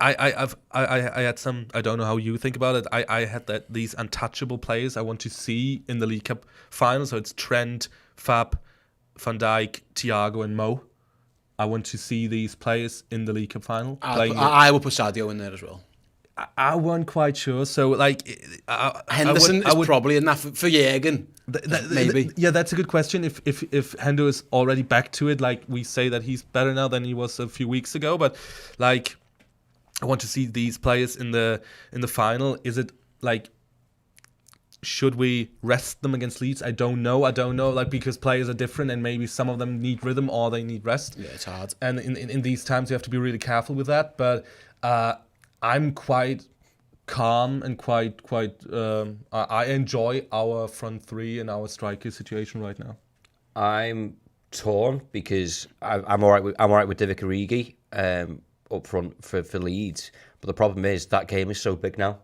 [SPEAKER 3] had some, I don't know how you think about it. I had these untouchable players I want to see in the League Cup Final. So it's Trent, Fab, Van Dijk, Thiago, and Mo. I want to see these players in the League Cup Final.
[SPEAKER 1] I will put Sadio in there as well.
[SPEAKER 3] I wasn't quite sure. So like,
[SPEAKER 1] Henderson is probably in that for Jürgen. Maybe.
[SPEAKER 3] Yeah, that's a good question. If Hendo is already back to it, like we say that he's better now than he was a few weeks ago, but like I want to see these players in the final. Is it like, should we rest them against Leeds? I don't know. Like, because players are different and maybe some of them need rhythm or they need rest.
[SPEAKER 1] Yeah, it's hard.
[SPEAKER 3] And in these times you have to be really careful with that. But I'm quite calm and quite I enjoy our front three and our striker situation right now.
[SPEAKER 2] I'm torn because I'm all right with Divock Origi up front for Leeds, but the problem is that game is so big now.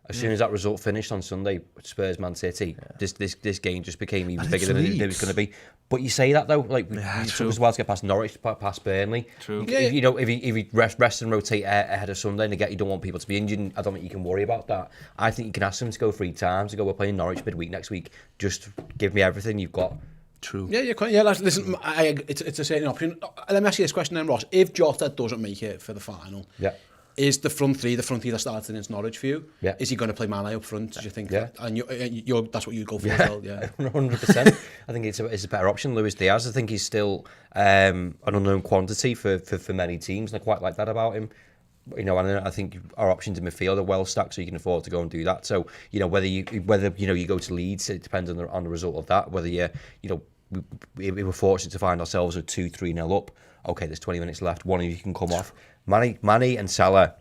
[SPEAKER 2] As soon as that result finished on Sunday, Spurs Man City, this game just became even bigger than it knew it was going to be. But you say that though, like it took us a while to get past Norwich, past Burnley.
[SPEAKER 3] True.
[SPEAKER 2] If you rest and rotate ahead of Sunday, and again, you don't want people to be injured. I don't think you can worry about that. I think you can ask them to go 3 times. To go, we're playing Norwich midweek next week. Just give me everything you've got.
[SPEAKER 3] True.
[SPEAKER 1] Yeah, you can. Yeah, listen, it's a certain option. Let me ask you this question then, Ross. If Jota doesn't make it for the final, is the front three that started against Norwich for you?
[SPEAKER 2] Yeah.
[SPEAKER 1] Is he going to play Mane up front? Do you think?
[SPEAKER 2] Yeah.
[SPEAKER 1] And you're that's what you go for as well. Yeah.
[SPEAKER 2] 100%. I think it's a better option. Luis Diaz, I think he's still an unknown quantity for many teams, and I quite like that about him. And I think our options in midfield are well stacked, so you can afford to go and do that. So whether you go to Leeds, it depends on the result of that. Whether we were fortunate to find ourselves at 2-3-0 up. Okay, there's 20 minutes left. One of you can come off. Mane and Salah,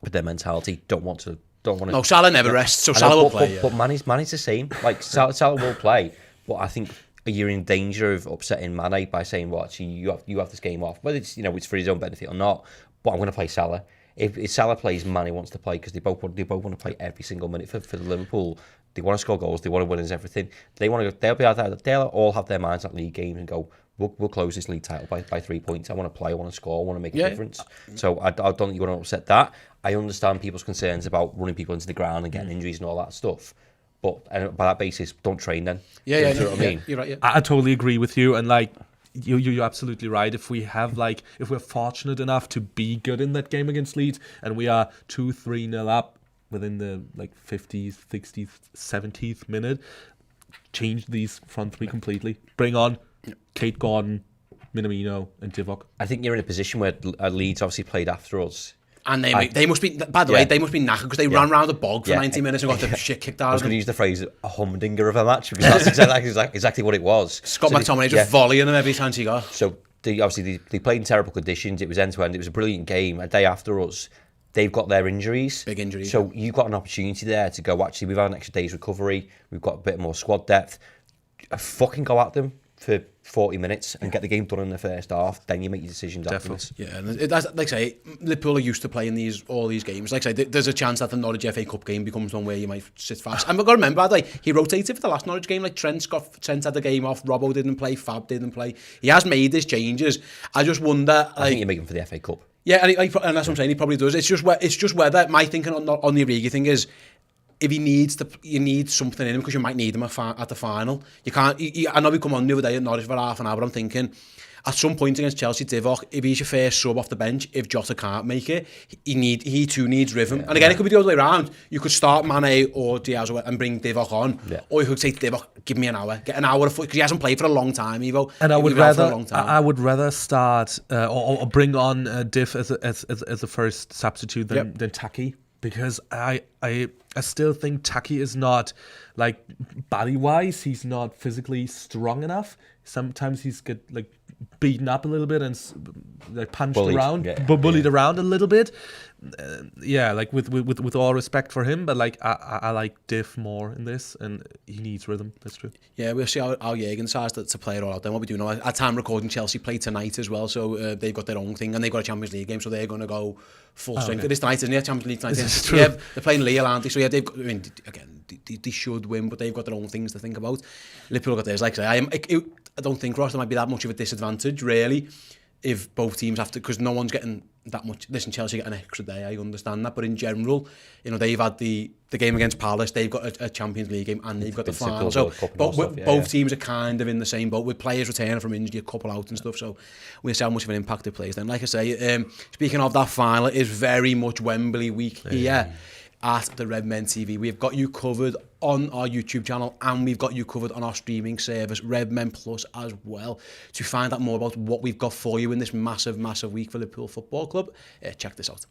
[SPEAKER 2] with their mentality, don't want to.
[SPEAKER 1] No, Salah never rests, so Salah will play.
[SPEAKER 2] But Mane's the same. Like Salah will play, but I think you're in danger of upsetting Mane by saying, "Well, actually, you have this game off." Whether it's it's for his own benefit or not, but I'm going to play Salah. If Salah plays, Mane wants to play because they both want to play every single minute for the Liverpool. They want to score goals. They want to win us everything. They'll all have their minds at league games and go, We'll close this league title by 3 points. I want to play, I want to score, I want to make a difference. So I don't think you want to upset that. I understand people's concerns about running people into the ground and getting injuries and all that stuff. But by that basis, don't train then. You know what I mean?
[SPEAKER 1] You're right. Yeah.
[SPEAKER 3] I totally agree with you, and like you're absolutely right. If we're fortunate enough to be good in that game against Leeds, and we are 2-3-0 up within the 50th, 60th, 70th minute, change these front three completely. Bring on Kate Gordon, Minamino, and Divock.
[SPEAKER 2] I think you're in a position where Leeds obviously played after us.
[SPEAKER 1] And they must be, by the way, they must be knackered because they ran around the bog for 90 minutes and got the shit kicked out of them.
[SPEAKER 2] I was going to use the phrase a humdinger of a match because that's exactly what it was.
[SPEAKER 1] Scott McTominay just volleying them every time she got.
[SPEAKER 2] So they played in terrible conditions. It was end to end. It was a brilliant game. A day after us, they've got their injuries.
[SPEAKER 1] Big injuries.
[SPEAKER 2] So you've got an opportunity there to go, actually, we've had an extra day's recovery. We've got a bit more squad depth. Fucking go at them for 40 minutes and get the game done in the first half, then you make your decisions afterwards.
[SPEAKER 1] Yeah, and like I say, Liverpool are used to playing all these games. Like I say, there's a chance that the Norwich FA Cup game becomes one where you might sit fast. And we've got to remember, he rotated for the last Norwich game. Like Trent had the game off, Robbo didn't play, Fab didn't play. He has made his changes. I just wonder.
[SPEAKER 2] I think you make them for the FA Cup.
[SPEAKER 1] Yeah, and that's what I'm saying. He probably does. It's just whether my thinking on the Origi thing is, if you need something in him because you might need him at the final. You can't. I know we come on the other day at Norwich for half an hour, but I'm thinking at some point against Chelsea, Divock, if he's your first sub off the bench, if Jota can't make it, he too needs rhythm. And again, it could be the other way around. You could start Mane or Diaz and bring Divock on, or you could say to Divock, give me an hour, get an hour of foot, because he hasn't played for a long time, Evo.
[SPEAKER 3] And I would rather start or bring on Div as a first substitute than Taki. Because I still think Taki is not, like, body-wise, he's not physically strong enough. Sometimes he's get beaten up a little bit and punched bullied around a little bit. With all respect for him, but I like Div more in this, and he needs rhythm. That's true.
[SPEAKER 1] Yeah, we'll see how Jürgen decides to play it all out. Then what we do now, at time recording, Chelsea play tonight as well, so they've got their own thing, and they've got a Champions League game, so they're going to go full strength. It is tonight, isn't it? Champions League tonight.
[SPEAKER 3] This is true.
[SPEAKER 1] Yeah, they're playing Lille, aren't they? So yeah, they should win, but they've got their own things to think about. Liverpool got theirs. Like I say, I don't think, Ross, there might be that much of a disadvantage, really. if both teams have to, because no one's getting that much. Listen, Chelsea get an extra day, I understand that, but in general, you know, they've had the game against Palace, they've got a Champions League game, and they've got the final. So both teams are kind of in the same boat with players returning from injury, a couple out and stuff. So we'll see how much of an impact it plays. Then, like I say, speaking of that final, it is very much Wembley week here at the Redmen TV. We've got you covered on our YouTube channel, and we've got you covered on our streaming service, Redmen Plus, as well. To find out more about what we've got for you in this massive, massive week for Liverpool Football Club, check this out.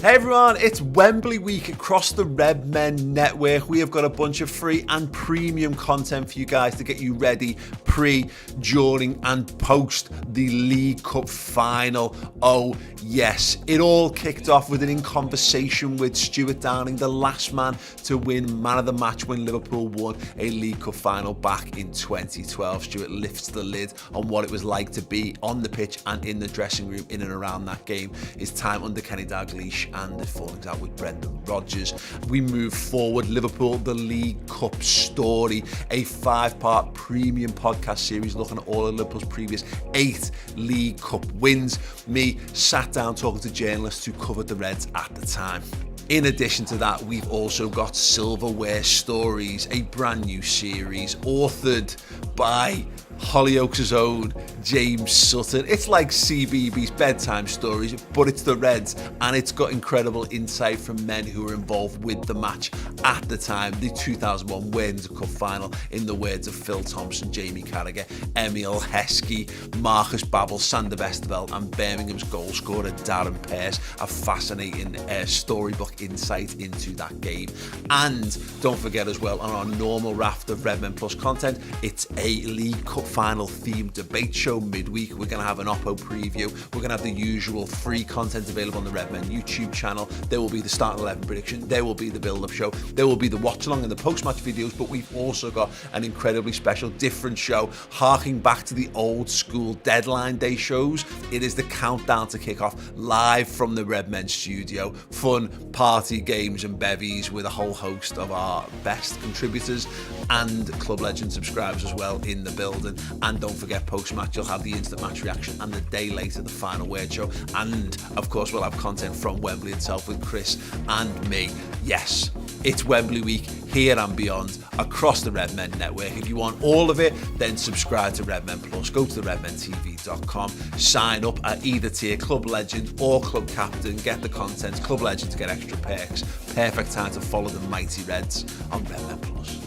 [SPEAKER 4] Hey everyone, it's Wembley week across the Redmen network. We have got a bunch of free and premium content for you guys to get you ready pre, during and post the League Cup final. Oh yes, it all kicked off with an in conversation with Stuart Downing, the last man to win man of the match when Liverpool won a League Cup final back in 2012. Stuart lifts the lid on what it was like to be on the pitch and in the dressing room in and around that game, his time under Kenny Dalglish and the fallings out with Brendan Rodgers. We move forward, Liverpool, the League Cup story, a 5-part premium podcast series looking at all of Liverpool's previous 8 League Cup wins. Me sat down talking to journalists who covered the Reds at the time. In addition to that, we've also got Silverware Stories, a brand new series authored by Hollyoaks' own James Sutton. It's like CBB's bedtime stories, but it's the Reds, and it's got incredible insight from men who were involved with the match at the time, the 2001 World Cup final, in the words of Phil Thompson, Jamie Carragher, Emil Heskey, Marcus Babbel, Sander Westerveld, and Birmingham's goal scorer Darren Pearce. A fascinating storybook insight into that game. And don't forget as well, on our normal raft of Redmen Plus content, it's a League Cup final themed debate show midweek. We're going to have an Oppo preview. We're going to have the usual free content available on the Redmen YouTube channel. There will be the start 11 prediction. There will be the build-up show. There will be the watch-along and the post-match videos. But we've also got an incredibly special, different show, harking back to the old-school deadline day shows. It is the countdown to kick off, live from the Redmen studio. Fun party games and bevies with a whole host of our best contributors and Club Legend subscribers as well in the building. And don't forget, post-match, you'll have the instant match reaction, and the day later, the final word show. And, of course, we'll have content from Wembley itself with Chris and me. Yes, it's Wembley week, here and beyond, across the Redmen network. If you want all of it, then subscribe to Redmen Plus. Go to the redmentv.com, sign up at either tier, Club Legend or Club Captain. Get the content, Club Legend to get extra perks. Perfect time to follow the mighty Reds on Redmen Plus.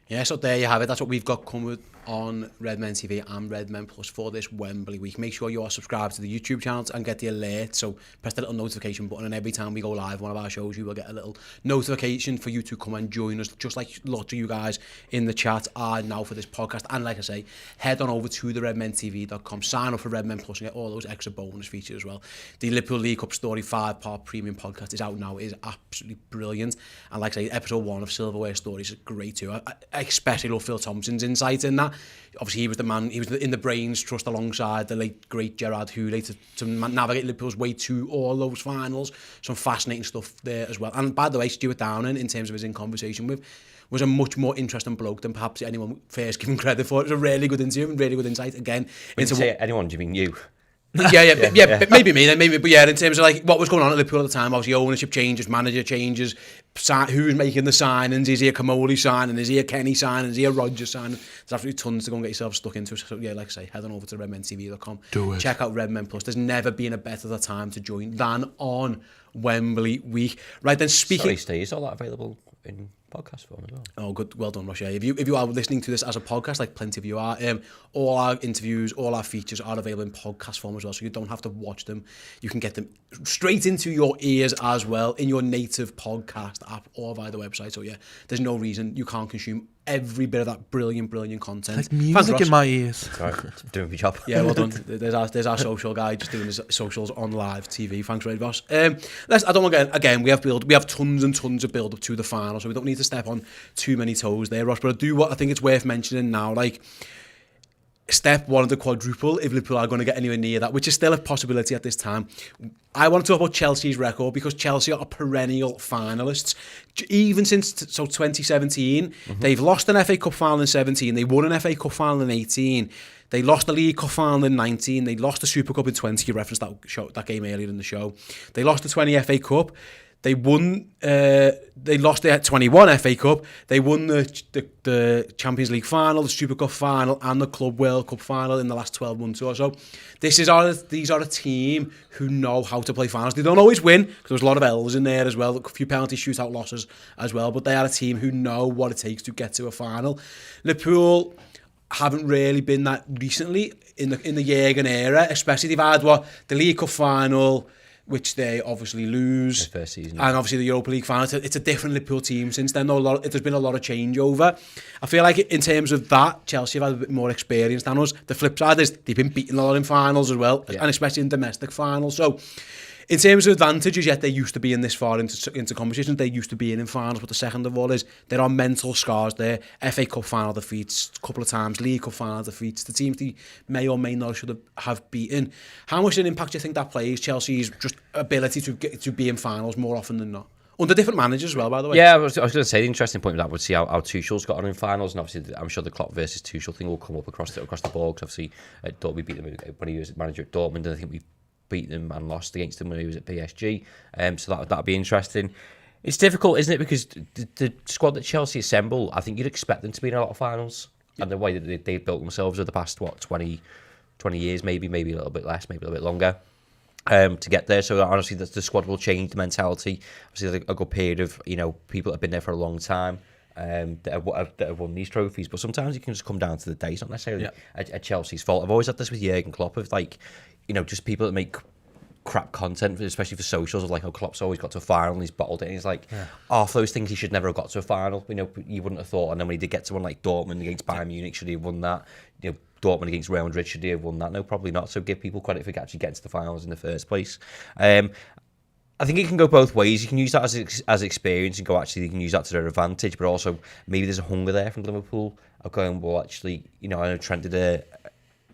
[SPEAKER 1] Yeah, so there you have it. That's what we've got covered on Redmen TV and Redmen Plus for this Wembley week. Make sure you are subscribed to the YouTube channels and get the alert. So press the little notification button, and every time we go live one of our shows, you will get a little notification for you to come and join us, just like lots of you guys in the chat are now for this podcast. And like I say, head on over to the redmentv.com, sign up for Redmen Plus and get all those extra bonus features as well. The Liverpool League Cup Story 5-part premium podcast is out now. It is absolutely brilliant. And like I say, episode 1 of Silverware Stories is great too. I especially love Phil Thompson's insight in that. Obviously, he was the man, he was in the brains trust alongside the late, great Gerard Houllier to navigate Liverpool's way to all those finals. Some fascinating stuff there as well. And by the way, Stuart Downing, in terms of his in conversation with, was a much more interesting bloke than perhaps anyone first given credit for. It was a really good interview and really good insight. Again,
[SPEAKER 2] when you say anyone, do you mean you?
[SPEAKER 1] Yeah, maybe me then, maybe, but yeah, in terms of like what was going on at Liverpool at the time, obviously ownership changes, manager changes, who's making the signings, is he a Kamoli signing, is he a Kenny signing, is he a Rodgers signing? There's absolutely tons to go and get yourself stuck into. So yeah, like I say, head on over to redmentv.com.
[SPEAKER 3] Do it.
[SPEAKER 1] Check out Redmen Plus. There's never been a better time to join than on Wembley week. Right then, speaking...
[SPEAKER 2] Sorry, Steve, is all that available in podcast form as well?
[SPEAKER 1] Oh, good. Well done, Rosh. Yeah. If you are listening to this as a podcast, like plenty of you are, all our interviews, all our features are available in podcast form as well, so you don't have to watch them. You can get them straight into your ears as well in your native podcast app or via the website. So yeah, there's no reason you can't consume every bit of that brilliant content.
[SPEAKER 3] Like music in my ears.
[SPEAKER 2] Sorry, doing my job.
[SPEAKER 1] Yeah, well done. There's our social guy just doing his socials on live TV. Thanks, Red Boss. I don't want to again. We have tons and tons of build up to the final, so we don't need to step on too many toes there, Ross. But I think it's worth mentioning now. Like, step one of the quadruple if Liverpool are going to get anywhere near that, which is still a possibility at this time. I want to talk about Chelsea's record because Chelsea are perennial finalists. Even since 2017, they've lost an FA Cup final in 17, they won an FA Cup final in 18, they lost the League Cup final in 19, they lost the Super Cup in 20, you referenced that game earlier in the show. They lost the 20 FA Cup. They won. They lost their 21 FA Cup. They won the Champions League final, the Super Cup final, and the Club World Cup final in the last 12 months or so. These are a team who know how to play finals. They don't always win because there's a lot of L's in there as well, a few penalty shootout losses as well. But they are a team who know what it takes to get to a final. Liverpool haven't really been that recently in the Jürgen era, especially they've had the League Cup final, which they obviously lose,
[SPEAKER 2] the first season,
[SPEAKER 1] and obviously the Europa League final. It's a different Liverpool team since then. There's been a lot of changeover. I feel like in terms of that, Chelsea have had a bit more experience than us. The flip side is they've been beaten a lot in finals as well, and especially in domestic finals. So in terms of advantages, yet they used to be in this far into competitions. They used to be in finals, but the second of all is there are mental scars there. FA Cup final defeats a couple of times, League Cup final defeats, the teams they may or may not should have beaten. How much an impact do you think that plays, Chelsea's just ability to be in finals more often than not? Under different managers as well, by the way.
[SPEAKER 2] Yeah, I was going to say the interesting point with that would see how Tuchel's got on in finals, and obviously I'm sure the Klopp versus Tuchel thing will come up across the board. Because obviously we beat them when he was manager at Dortmund, and I think we beat them and lost against them when he was at PSG. So that'd be interesting. It's difficult, isn't it? Because the squad that Chelsea assemble, I think you'd expect them to be in a lot of finals, and the way that they've built themselves over the past 20 years, maybe a little bit less, maybe a little bit longer. To get there, so honestly, the squad will change the mentality. Obviously, a good period of people that have been there for a long time that have won these trophies. But sometimes it can just come down to the day. It's not necessarily a Chelsea's fault. I've always had this with Jurgen Klopp of just people that make crap content, especially for socials, of Klopp's always got to a final and he's bottled it. And he's half those things he should never have got to a final. You wouldn't have thought. And then when he did get to one like Dortmund against Bayern Munich, should he have won that? Dortmund against Real Madrid, should he have won that? No, probably not. So give people credit for actually getting to the finals in the first place. I think it can go both ways. You can use that as experience and you can use that to their advantage, but also maybe there's a hunger there from Liverpool of going, well, actually, I know Trent did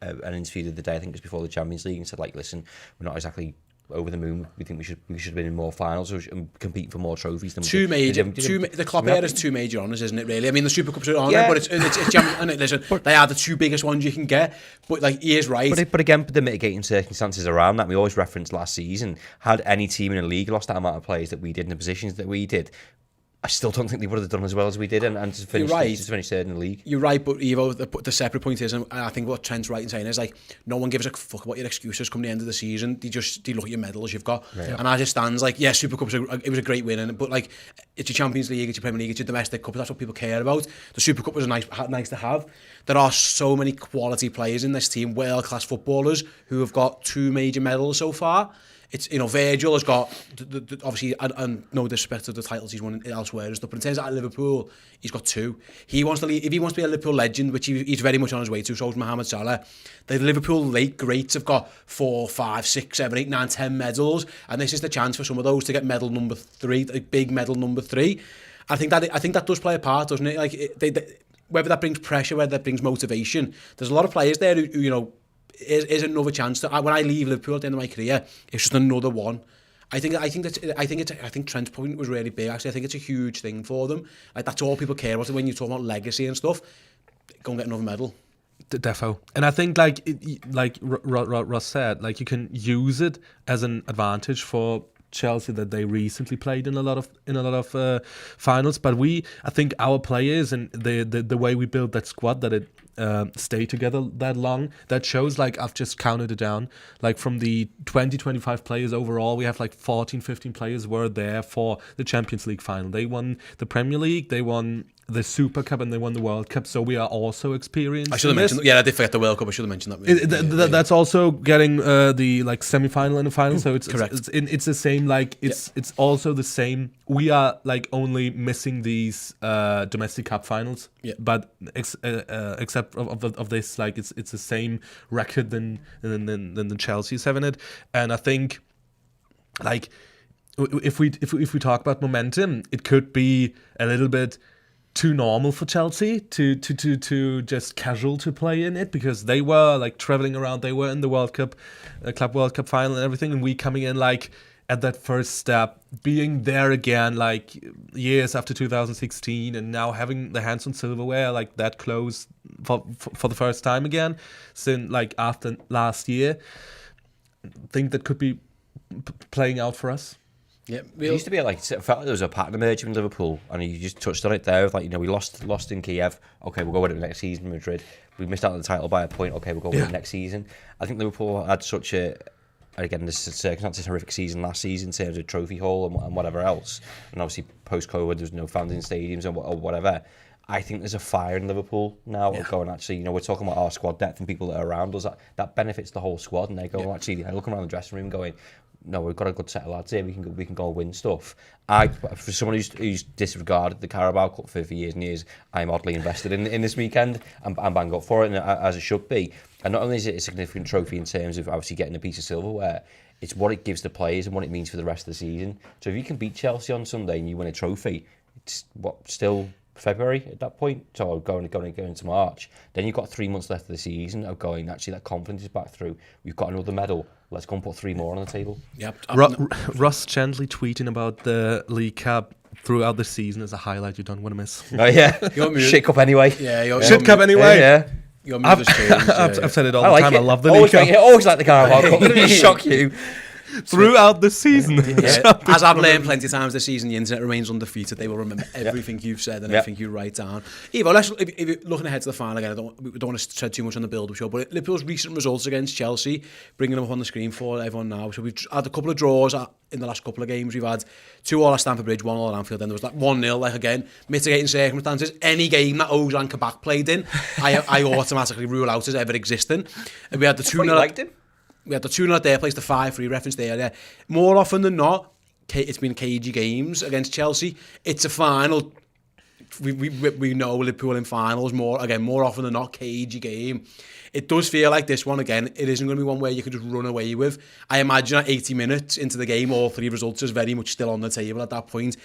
[SPEAKER 2] an interview the other day, I think it was before the Champions League, and said, listen, we're not exactly over the moon. We think we should have been in more finals and compete for more trophies. Than
[SPEAKER 1] the Klopp era is two major honours, isn't it? Really, I mean the Super Cups are on there, but it's and listen, they are the two biggest ones you can get. But he is right.
[SPEAKER 2] But again, the mitigating circumstances around that, we always referenced last season. Had any team in a league lost that amount of players that we did in the positions that we did, I still don't think they would have done as well as we did, and to finish third in the league. You're
[SPEAKER 1] right, but Evo, the separate point is, and I think what Trent's right in saying is no one gives a fuck about your excuses come the end of the season. They look at your medals you've got, and as it stands, Super Cups, it was a great win, but it's your Champions League, it's your Premier League, it's your domestic cup. That's what people care about. The Super Cup was nice to have. There are so many quality players in this team, world class footballers who have got 2 major medals so far. It's Virgil has got obviously, and no disrespect to the titles he's won elsewhere and stuff, but in terms of at Liverpool, he's got 2. He wants to if he wants to be a Liverpool legend, which he's very much on his way to. So is Mohamed Salah. The Liverpool late greats have got 4, 5, 6, 7, 8, 9, 10 medals, and this is the chance for some of those to get medal number 3, the big medal number 3. I think that does play a part, doesn't it? Whether that brings pressure, whether that brings motivation. There's a lot of players there who is another chance to. When I leave Liverpool at the end of my career, it's just another one. I think Trent's point was really big. Actually, I think it's a huge thing for them. That's all people care about when you talk about legacy and stuff. Go and get another medal.
[SPEAKER 3] Defo. And I think like Ross said, you can use it as an advantage for Chelsea that they recently played in a lot of finals. But I think our players and the way we build that squad, that it stay together that long, that shows. I've just counted it down, from the 20-25 players overall, we have 14-15 players were there for the Champions League final. They won the Premier League, they won the Super Cup, and they won the World Cup. So we are also experienced.
[SPEAKER 1] I should have mentioned. Yeah, I did forget the World Cup. I should have mentioned that.
[SPEAKER 3] That's also getting the semi-final and the final. So it's correct. It's the same. It's also the same. We are only missing these domestic cup finals. Yeah. But except of this, it's the same record than the Chelsea's having it. And I think if we talk about momentum, it could be a little bit too normal for Chelsea to just casual to play in it, because they were like traveling around. They were in the World Cup, Club World Cup final and everything, and we coming in like at that first step, being there again, like years after 2016, and now having the hands on silverware like that close for the first time again since like after last year. I think that could be playing out for us.
[SPEAKER 1] Yeah,
[SPEAKER 2] It used to be like, it felt like there was a pattern emerging in Liverpool, and you just touched on it there. Like, we lost in Kiev. Okay, we'll go win it next season in Madrid. We missed out on the title by a point. Okay, we'll go win it next season. I think Liverpool had such a, again, this is a horrific season last season in terms of trophy haul and whatever else. And obviously post-COVID, there's no fans in stadiums or whatever. I think there's a fire in Liverpool now going, actually, we're talking about our squad depth and people that are around us. That benefits the whole squad, and they go, actually, they're looking around the dressing room going, no, we've got a good set of lads here. We can go win stuff. For someone who's disregarded the Carabao Cup for years and years, I'm oddly invested in this weekend and bang up for it, and as it should be. And not only is it a significant trophy in terms of obviously getting a piece of silverware, it's what it gives the players and what it means for the rest of the season. So if you can beat Chelsea on Sunday and you win a trophy, it's still February at that point, so going into March. Then you've got 3 months left of the season of going, actually, that confidence is back through. We've got another medal. Let's go and put 3 more on the table.
[SPEAKER 1] Yep.
[SPEAKER 3] Russ gently tweeting about the League Cup throughout the season is a highlight you don't want to miss.
[SPEAKER 2] Oh, yeah. Shit Cup anyway.
[SPEAKER 1] Yeah,
[SPEAKER 3] Shit Cup anyway.
[SPEAKER 2] Yeah.
[SPEAKER 3] I've said it all the time.
[SPEAKER 2] It.
[SPEAKER 3] I love the League Cup.
[SPEAKER 2] Always like the Carabao Cup. It really shock you.
[SPEAKER 3] Throughout the season.
[SPEAKER 1] Yeah. As I've learned plenty of times this season, the internet remains undefeated. They will remember everything you've said and everything you write down. Evo, if you're looking ahead to the final again, we don't want to tread too much on the build-up show, but Liverpool's recent results against Chelsea, bringing them up on the screen for everyone now. So we've had a couple of draws in the last couple of games. We've had 2-2 at Stamford Bridge, 1-1 at Anfield, then there was that 1-0, like again, mitigating circumstances. Any game that Ozan Kabak played in, I automatically rule out as ever existing. And we had the 2-0.
[SPEAKER 2] liked him.
[SPEAKER 1] We had the 2-0 at their place, the 5-3 reference there. Yeah. More often than not, it's been cagey games against Chelsea. It's a final. We know Liverpool in finals more often than not, cagey game. It does feel like this one, again, it isn't going to be one where you can just run away with. I imagine at 80 minutes into the game, all three results is very much still on the table at that point.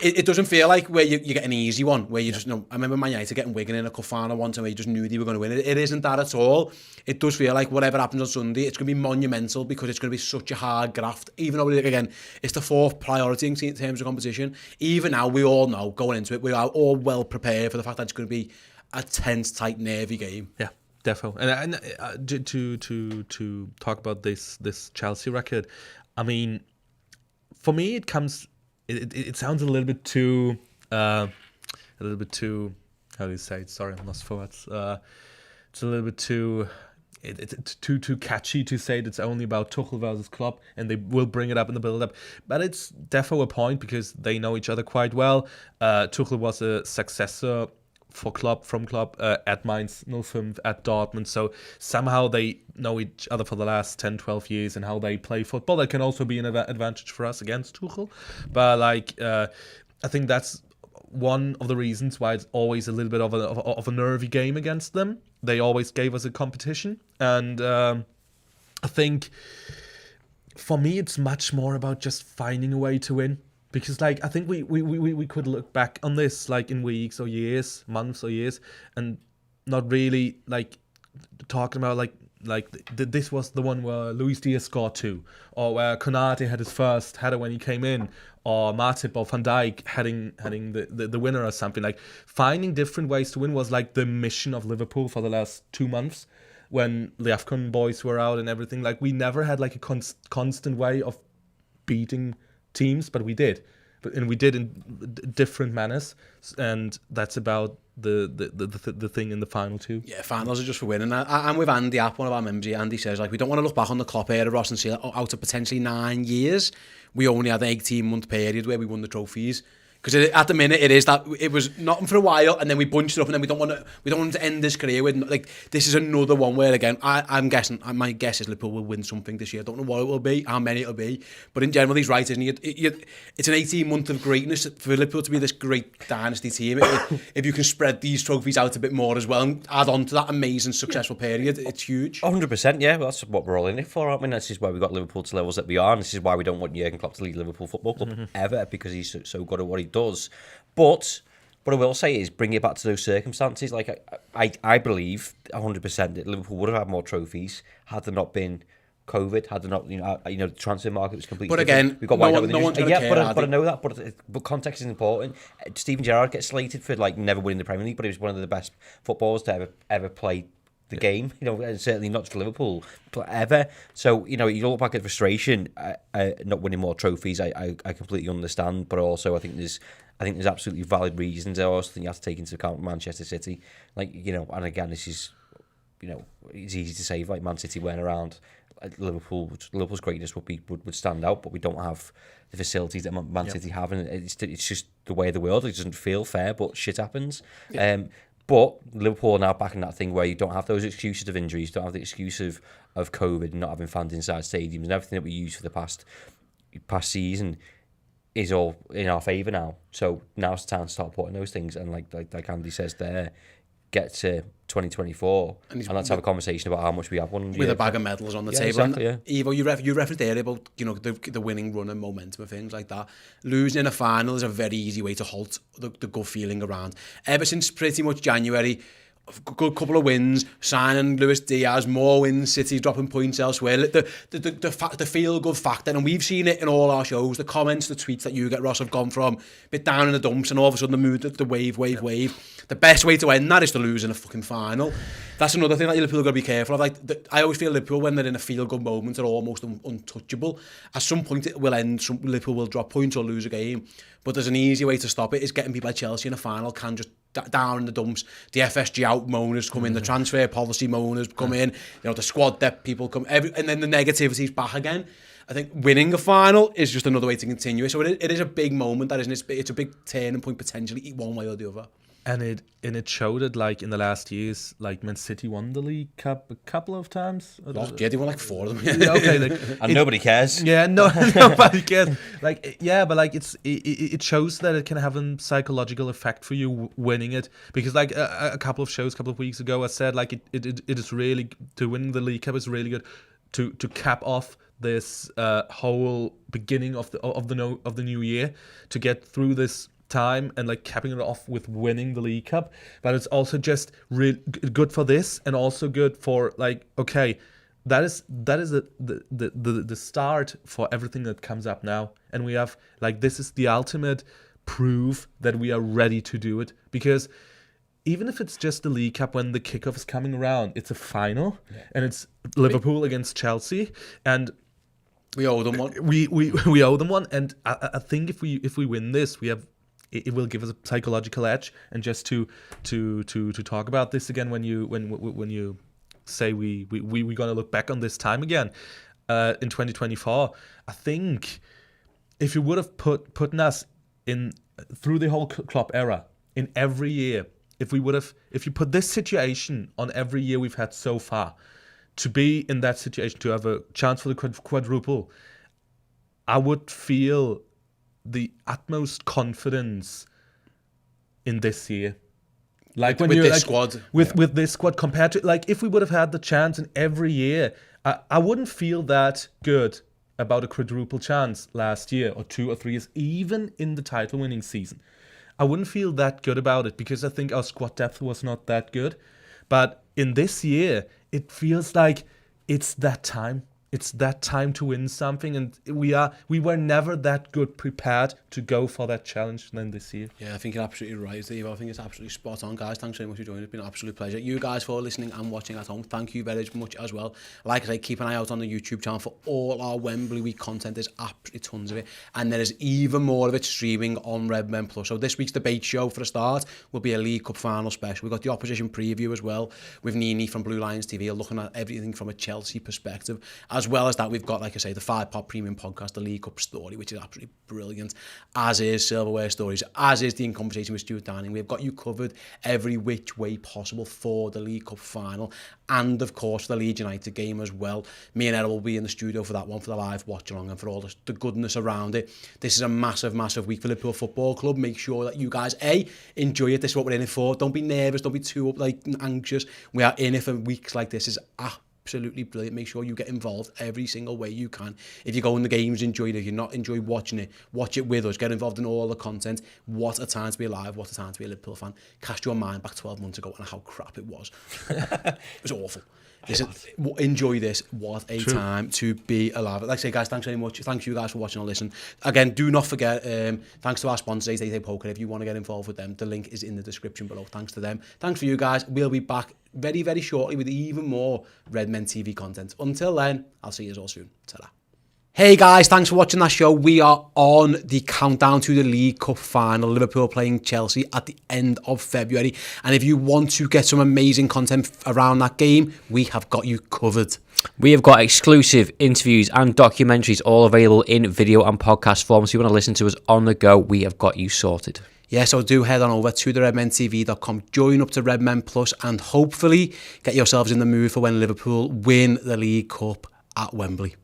[SPEAKER 1] It doesn't feel like where you get an easy one, where you just know. I remember Man United getting Wigan in a cup final once, and where you just knew they were going to win. It isn't that at all. It does feel like whatever happens on Sunday, it's going to be monumental, because it's going to be such a hard graft. Even though, again, it's the fourth priority in terms of competition. Even now, we all know going into it, we are all well prepared for the fact that it's going to be a tense, tight, nervy game.
[SPEAKER 3] Yeah. Definitely. And to talk about this Chelsea record, I mean, for me, it comes. It sounds a little bit too. How do you say it? Sorry, I'm lost for words. It's a little bit too. It's too catchy to say it's only about Tuchel versus Klopp, and they will bring it up in the build-up. But it's definitely a point, because they know each other quite well. Tuchel was a successor from Klopp at Mainz 05, at Dortmund, so somehow they know each other for the last 10, 12 years, and how they play football. That can also be an advantage for us against Tuchel, but I think that's one of the reasons why it's always a little bit of a nervy game against them. They always gave us a competition, and I think for me it's much more about just finding a way to win. Because I think we could look back on this in weeks or years, months or years, and not really talking about this was the one where Luis Diaz scored 2, or where Konate had his first header when he came in, or Matip or Van Dijk heading the winner or something. Finding different ways to win was the mission of Liverpool for the last 2 months, when the AFCON boys were out and everything. We never had a constant way of beating teams, but we did, and we did in different manners, and that's about the thing in the final too. Yeah,
[SPEAKER 1] finals are just for winning. I'm with Andy App, one of our members here. Andy says we don't want to look back on the Klopp era, Ross, and see out of potentially 9 years, we only had an 18-month period where we won the trophies. Because at the minute it is that it was nothing for a while, and then we bunched it up, and then we don't want him to end his career with this is another one where, again, I'm guessing, my guess is Liverpool will win something this year. I don't know what it will be, how many it'll be, but in general he's right, isn't he? It's an 18-month of greatness for Liverpool to be this great dynasty team. If you can spread these trophies out a bit more as well and add on to that amazing successful period, it's huge.
[SPEAKER 2] 100%, yeah. Well, that's what we're all in it for, aren't we? This is why we got Liverpool to levels that we are, and this is why we don't want Jurgen Klopp to lead Liverpool Football Club ever, because he's so good at what he does. But what I will say is bring it back to those circumstances. Like I believe 100% that Liverpool would have had more trophies had there not been COVID, had there not, the transfer market was completely
[SPEAKER 1] But
[SPEAKER 2] different.
[SPEAKER 1] again,
[SPEAKER 2] We've got
[SPEAKER 1] no one's going to care.
[SPEAKER 2] But I know that. But context is important. Steven Gerrard gets slated for like never winning the Premier League, but he was one of the best footballers to ever play the game. And certainly not just Liverpool, but ever. So you look back at frustration, not winning more trophies. I completely understand, but also I think there's absolutely valid reasons. I also think you have to take into account Manchester City, and again, this is, it's easy to say like Man City weren't around. Liverpool's greatness would stand out, but we don't have the facilities that Man City have, and it's just the way of the world. It doesn't feel fair, but shit happens. Yeah. But Liverpool are now back in that thing where you don't have those excuses of injuries, don't have the excuse of COVID and not having fans inside stadiums, and everything that we used for the past season is all in our favour now. So now's the time to start putting those things, and like Andy says there, get to 2024 and let's have a conversation about how much we have won
[SPEAKER 1] with a bag of medals on the table.
[SPEAKER 2] Exactly,
[SPEAKER 1] and Evo, you referenced there about the winning run and momentum and things like that. Losing in a final is a very easy way to halt the good feeling around. Ever since pretty much January, a good couple of wins, signing Luis Diaz, more wins, City dropping points elsewhere. The feel-good factor, and we've seen it in all our shows, the comments, the tweets that you get, Ross, have gone from a bit down in the dumps and all of a sudden the mood, the wave. The best way to end that is to lose in a fucking final. That's another thing that Liverpool got to be careful of. I always feel Liverpool, when they're in a feel-good moment, are almost untouchable. At some point it will end, Liverpool will drop points or lose a game, but there's an easy way to stop it, is getting people like Chelsea in a final can just down in the dumps. The FSG out moaners come in, the transfer policy moaners come in, the squad depth people come, and then the negativity's back again. I think winning a final is just another way to continue. So it is a big moment, that isn't it? It's a big turning point potentially, one way or the other.
[SPEAKER 3] And it showed it like in the last years, like Man City won the League Cup a couple of times.
[SPEAKER 1] Yeah, they won like 4 of them.
[SPEAKER 3] Yeah, okay,
[SPEAKER 2] and nobody cares.
[SPEAKER 3] Yeah, nobody cares. It shows that it can have a psychological effect for you winning it, because like a couple of weeks ago, I said like it is really, to win the League Cup is really good to cap off this whole beginning of the new year, to get through this time and like capping it off with winning the League Cup. But it's also just really good for this, and also good for like, okay, that is the start for everything that comes up now, and we have like, this is the ultimate proof that we are ready to do it. Because even if it's just the League Cup, when the kickoff is coming around, it's a final, and it's Liverpool against Chelsea, and
[SPEAKER 1] we owe them one.
[SPEAKER 3] We owe them one, and I think if we win this, it will give us a psychological edge. And just to talk about this again, when you say we're gonna look back on this time again in 2024, I think if you would have put us in through the whole Klopp era, in every year, if you put this situation on every year we've had so far, to be in that situation, to have a chance for the quadruple, I would feel the utmost confidence in this year. Like when
[SPEAKER 1] with
[SPEAKER 3] you're
[SPEAKER 1] this
[SPEAKER 3] like,
[SPEAKER 1] squad,
[SPEAKER 3] with this squad, compared to like if we would have had the chance in every year, I wouldn't feel that good about a quadruple chance last year, or 2 or 3 years, even in the title winning season. I wouldn't feel that good about it, because I think our squad depth was not that good. But in this year, it feels like it's that time. It's that time to win something, and we were never that good prepared to go for that challenge than this year.
[SPEAKER 1] Yeah, I think you're absolutely right, Steve. I think it's absolutely spot on, guys. Thanks very much for joining. It's been an absolute pleasure. You guys for listening and watching at home, thank you very much as well. Like I say, keep an eye out on the YouTube channel for all our Wembley week content. There's absolutely tons of it, and there is even more of it streaming on Redmen Plus. So this week's debate show, for a start, will be a League Cup final special. We've got the opposition preview as well with Nini from Blue Lions TV, looking at everything from a Chelsea perspective. As well as that, we've got, like I say, the 5-part premium podcast, the League Cup story, which is absolutely brilliant, as is Silverware Stories, as is the In Conversation with Stuart Downing. We've got you covered every which way possible for the League Cup final, and of course the Leeds United game as well. Me and Ella will be in the studio for that one, for the live watch along, and for all the goodness around it. This is a massive week for Liverpool Football Club. Make sure that you guys enjoy it. This is what we're in it for. Don't be nervous, don't be too anxious. We are in it for weeks like this. Is absolutely brilliant. Make sure you get involved every single way you can. If you go in the games, enjoy it. If you're not enjoy watching it, watch it with us. Get involved in all the content. What a time to be alive. What a time to be a Liverpool fan. Cast your mind back 12 months ago and how crap it was. It was awful. Listen, enjoy this. What a time to be alive. Like I say, guys, thanks very much. Thanks you guys for watching or listening. Again, do not forget, thanks to our sponsors, 888 Poker. If you want to get involved with them, the link is in the description below. Thanks to them. Thanks for you guys. We'll be back very, very shortly with even more Redmen TV content. Until then, I'll see you all soon. Ta-da. Hey guys, thanks for watching that show. We are on the countdown to the League Cup Final. Liverpool playing Chelsea at the end of February. And if you want to get some amazing content around that game, we have got you covered.
[SPEAKER 5] We have got exclusive interviews and documentaries all available in video and podcast form. So you want to listen to us on the go, we have got you sorted.
[SPEAKER 1] Yeah, so do head on over to the redmentv.com, join up to Redmen Plus, and hopefully get yourselves in the mood for when Liverpool win the League Cup at Wembley.